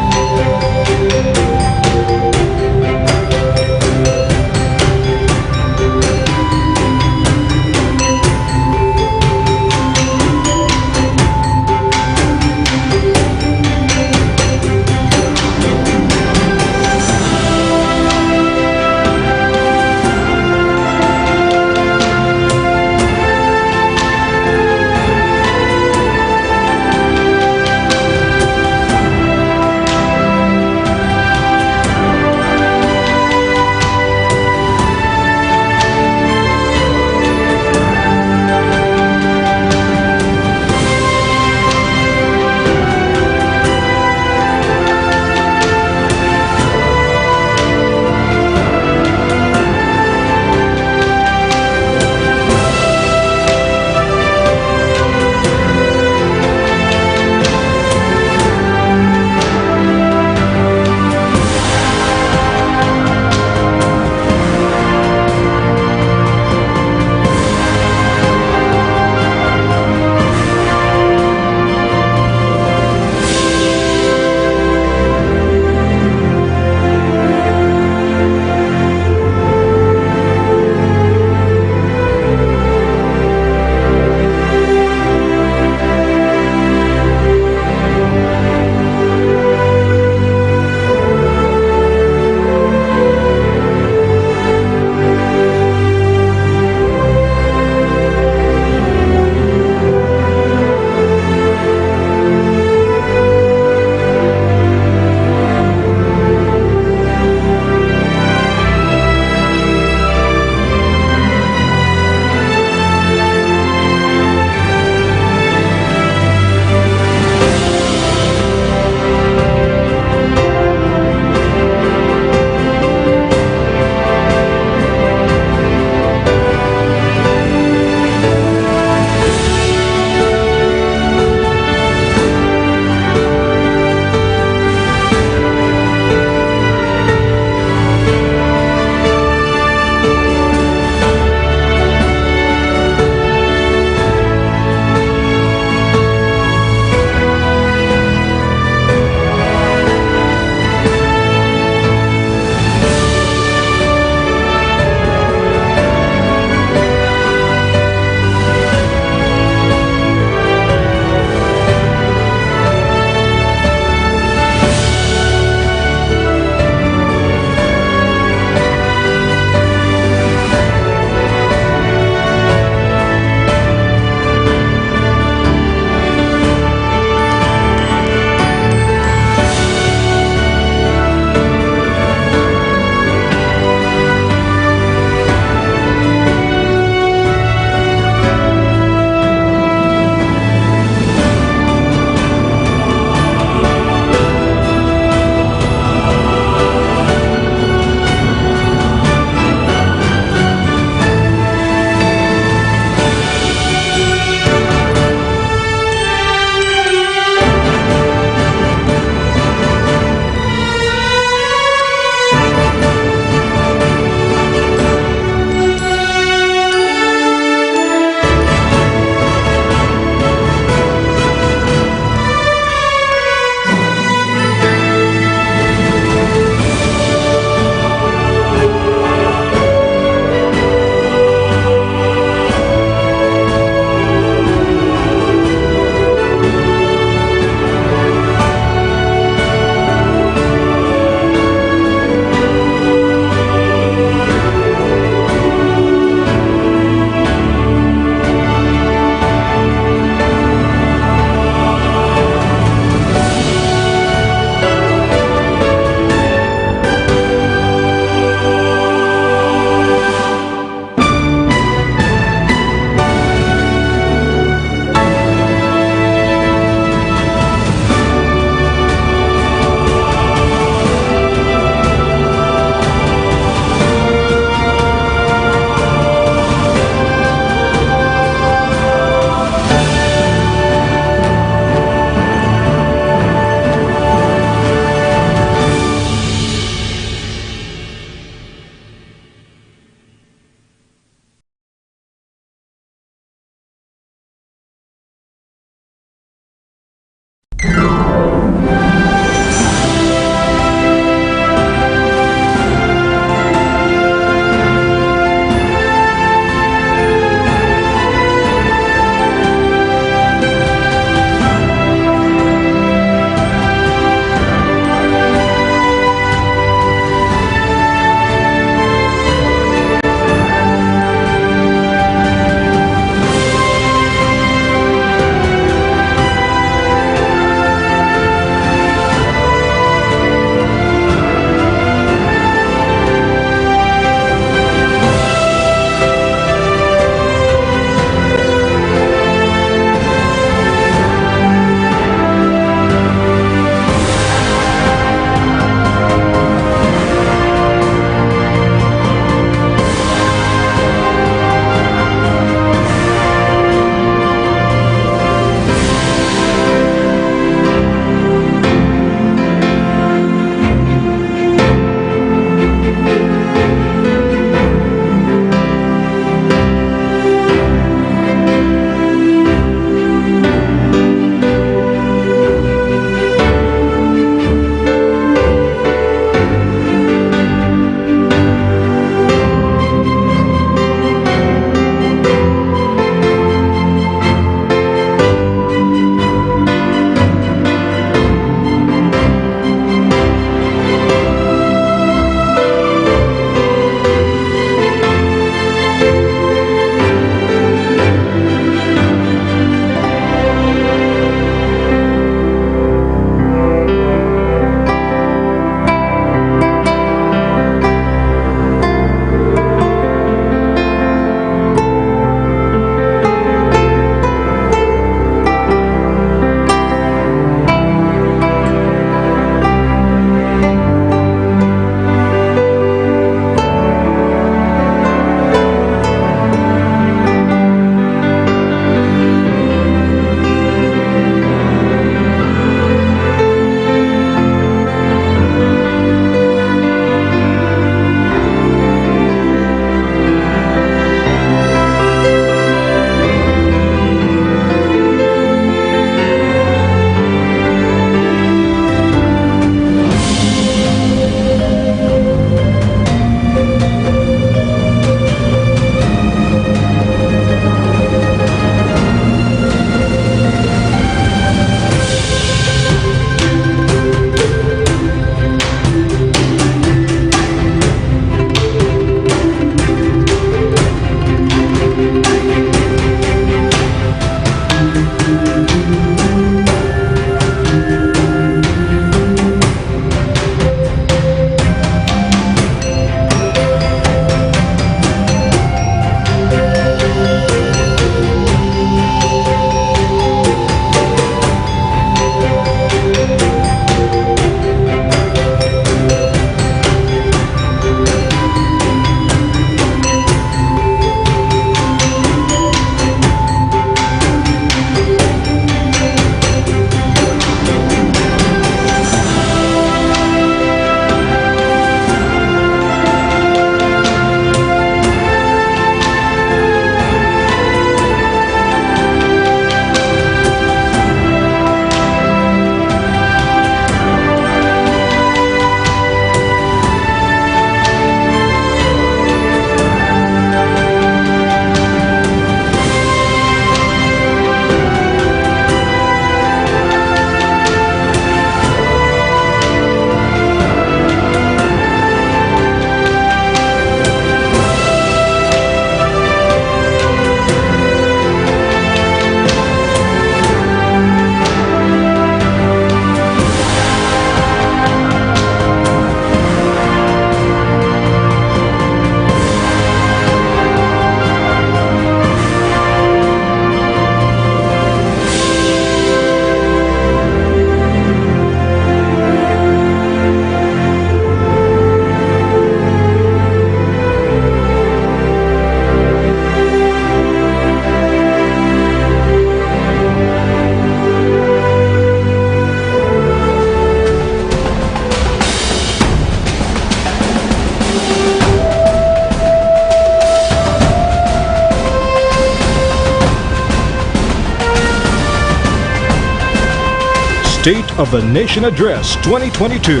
State of the Nation Address 2022,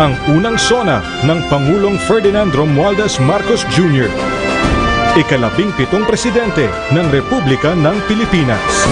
ang unang sona ng Pangulong Ferdinand Romualdez Marcos Jr. Ika-17 Presidente ng Republika ng Pilipinas.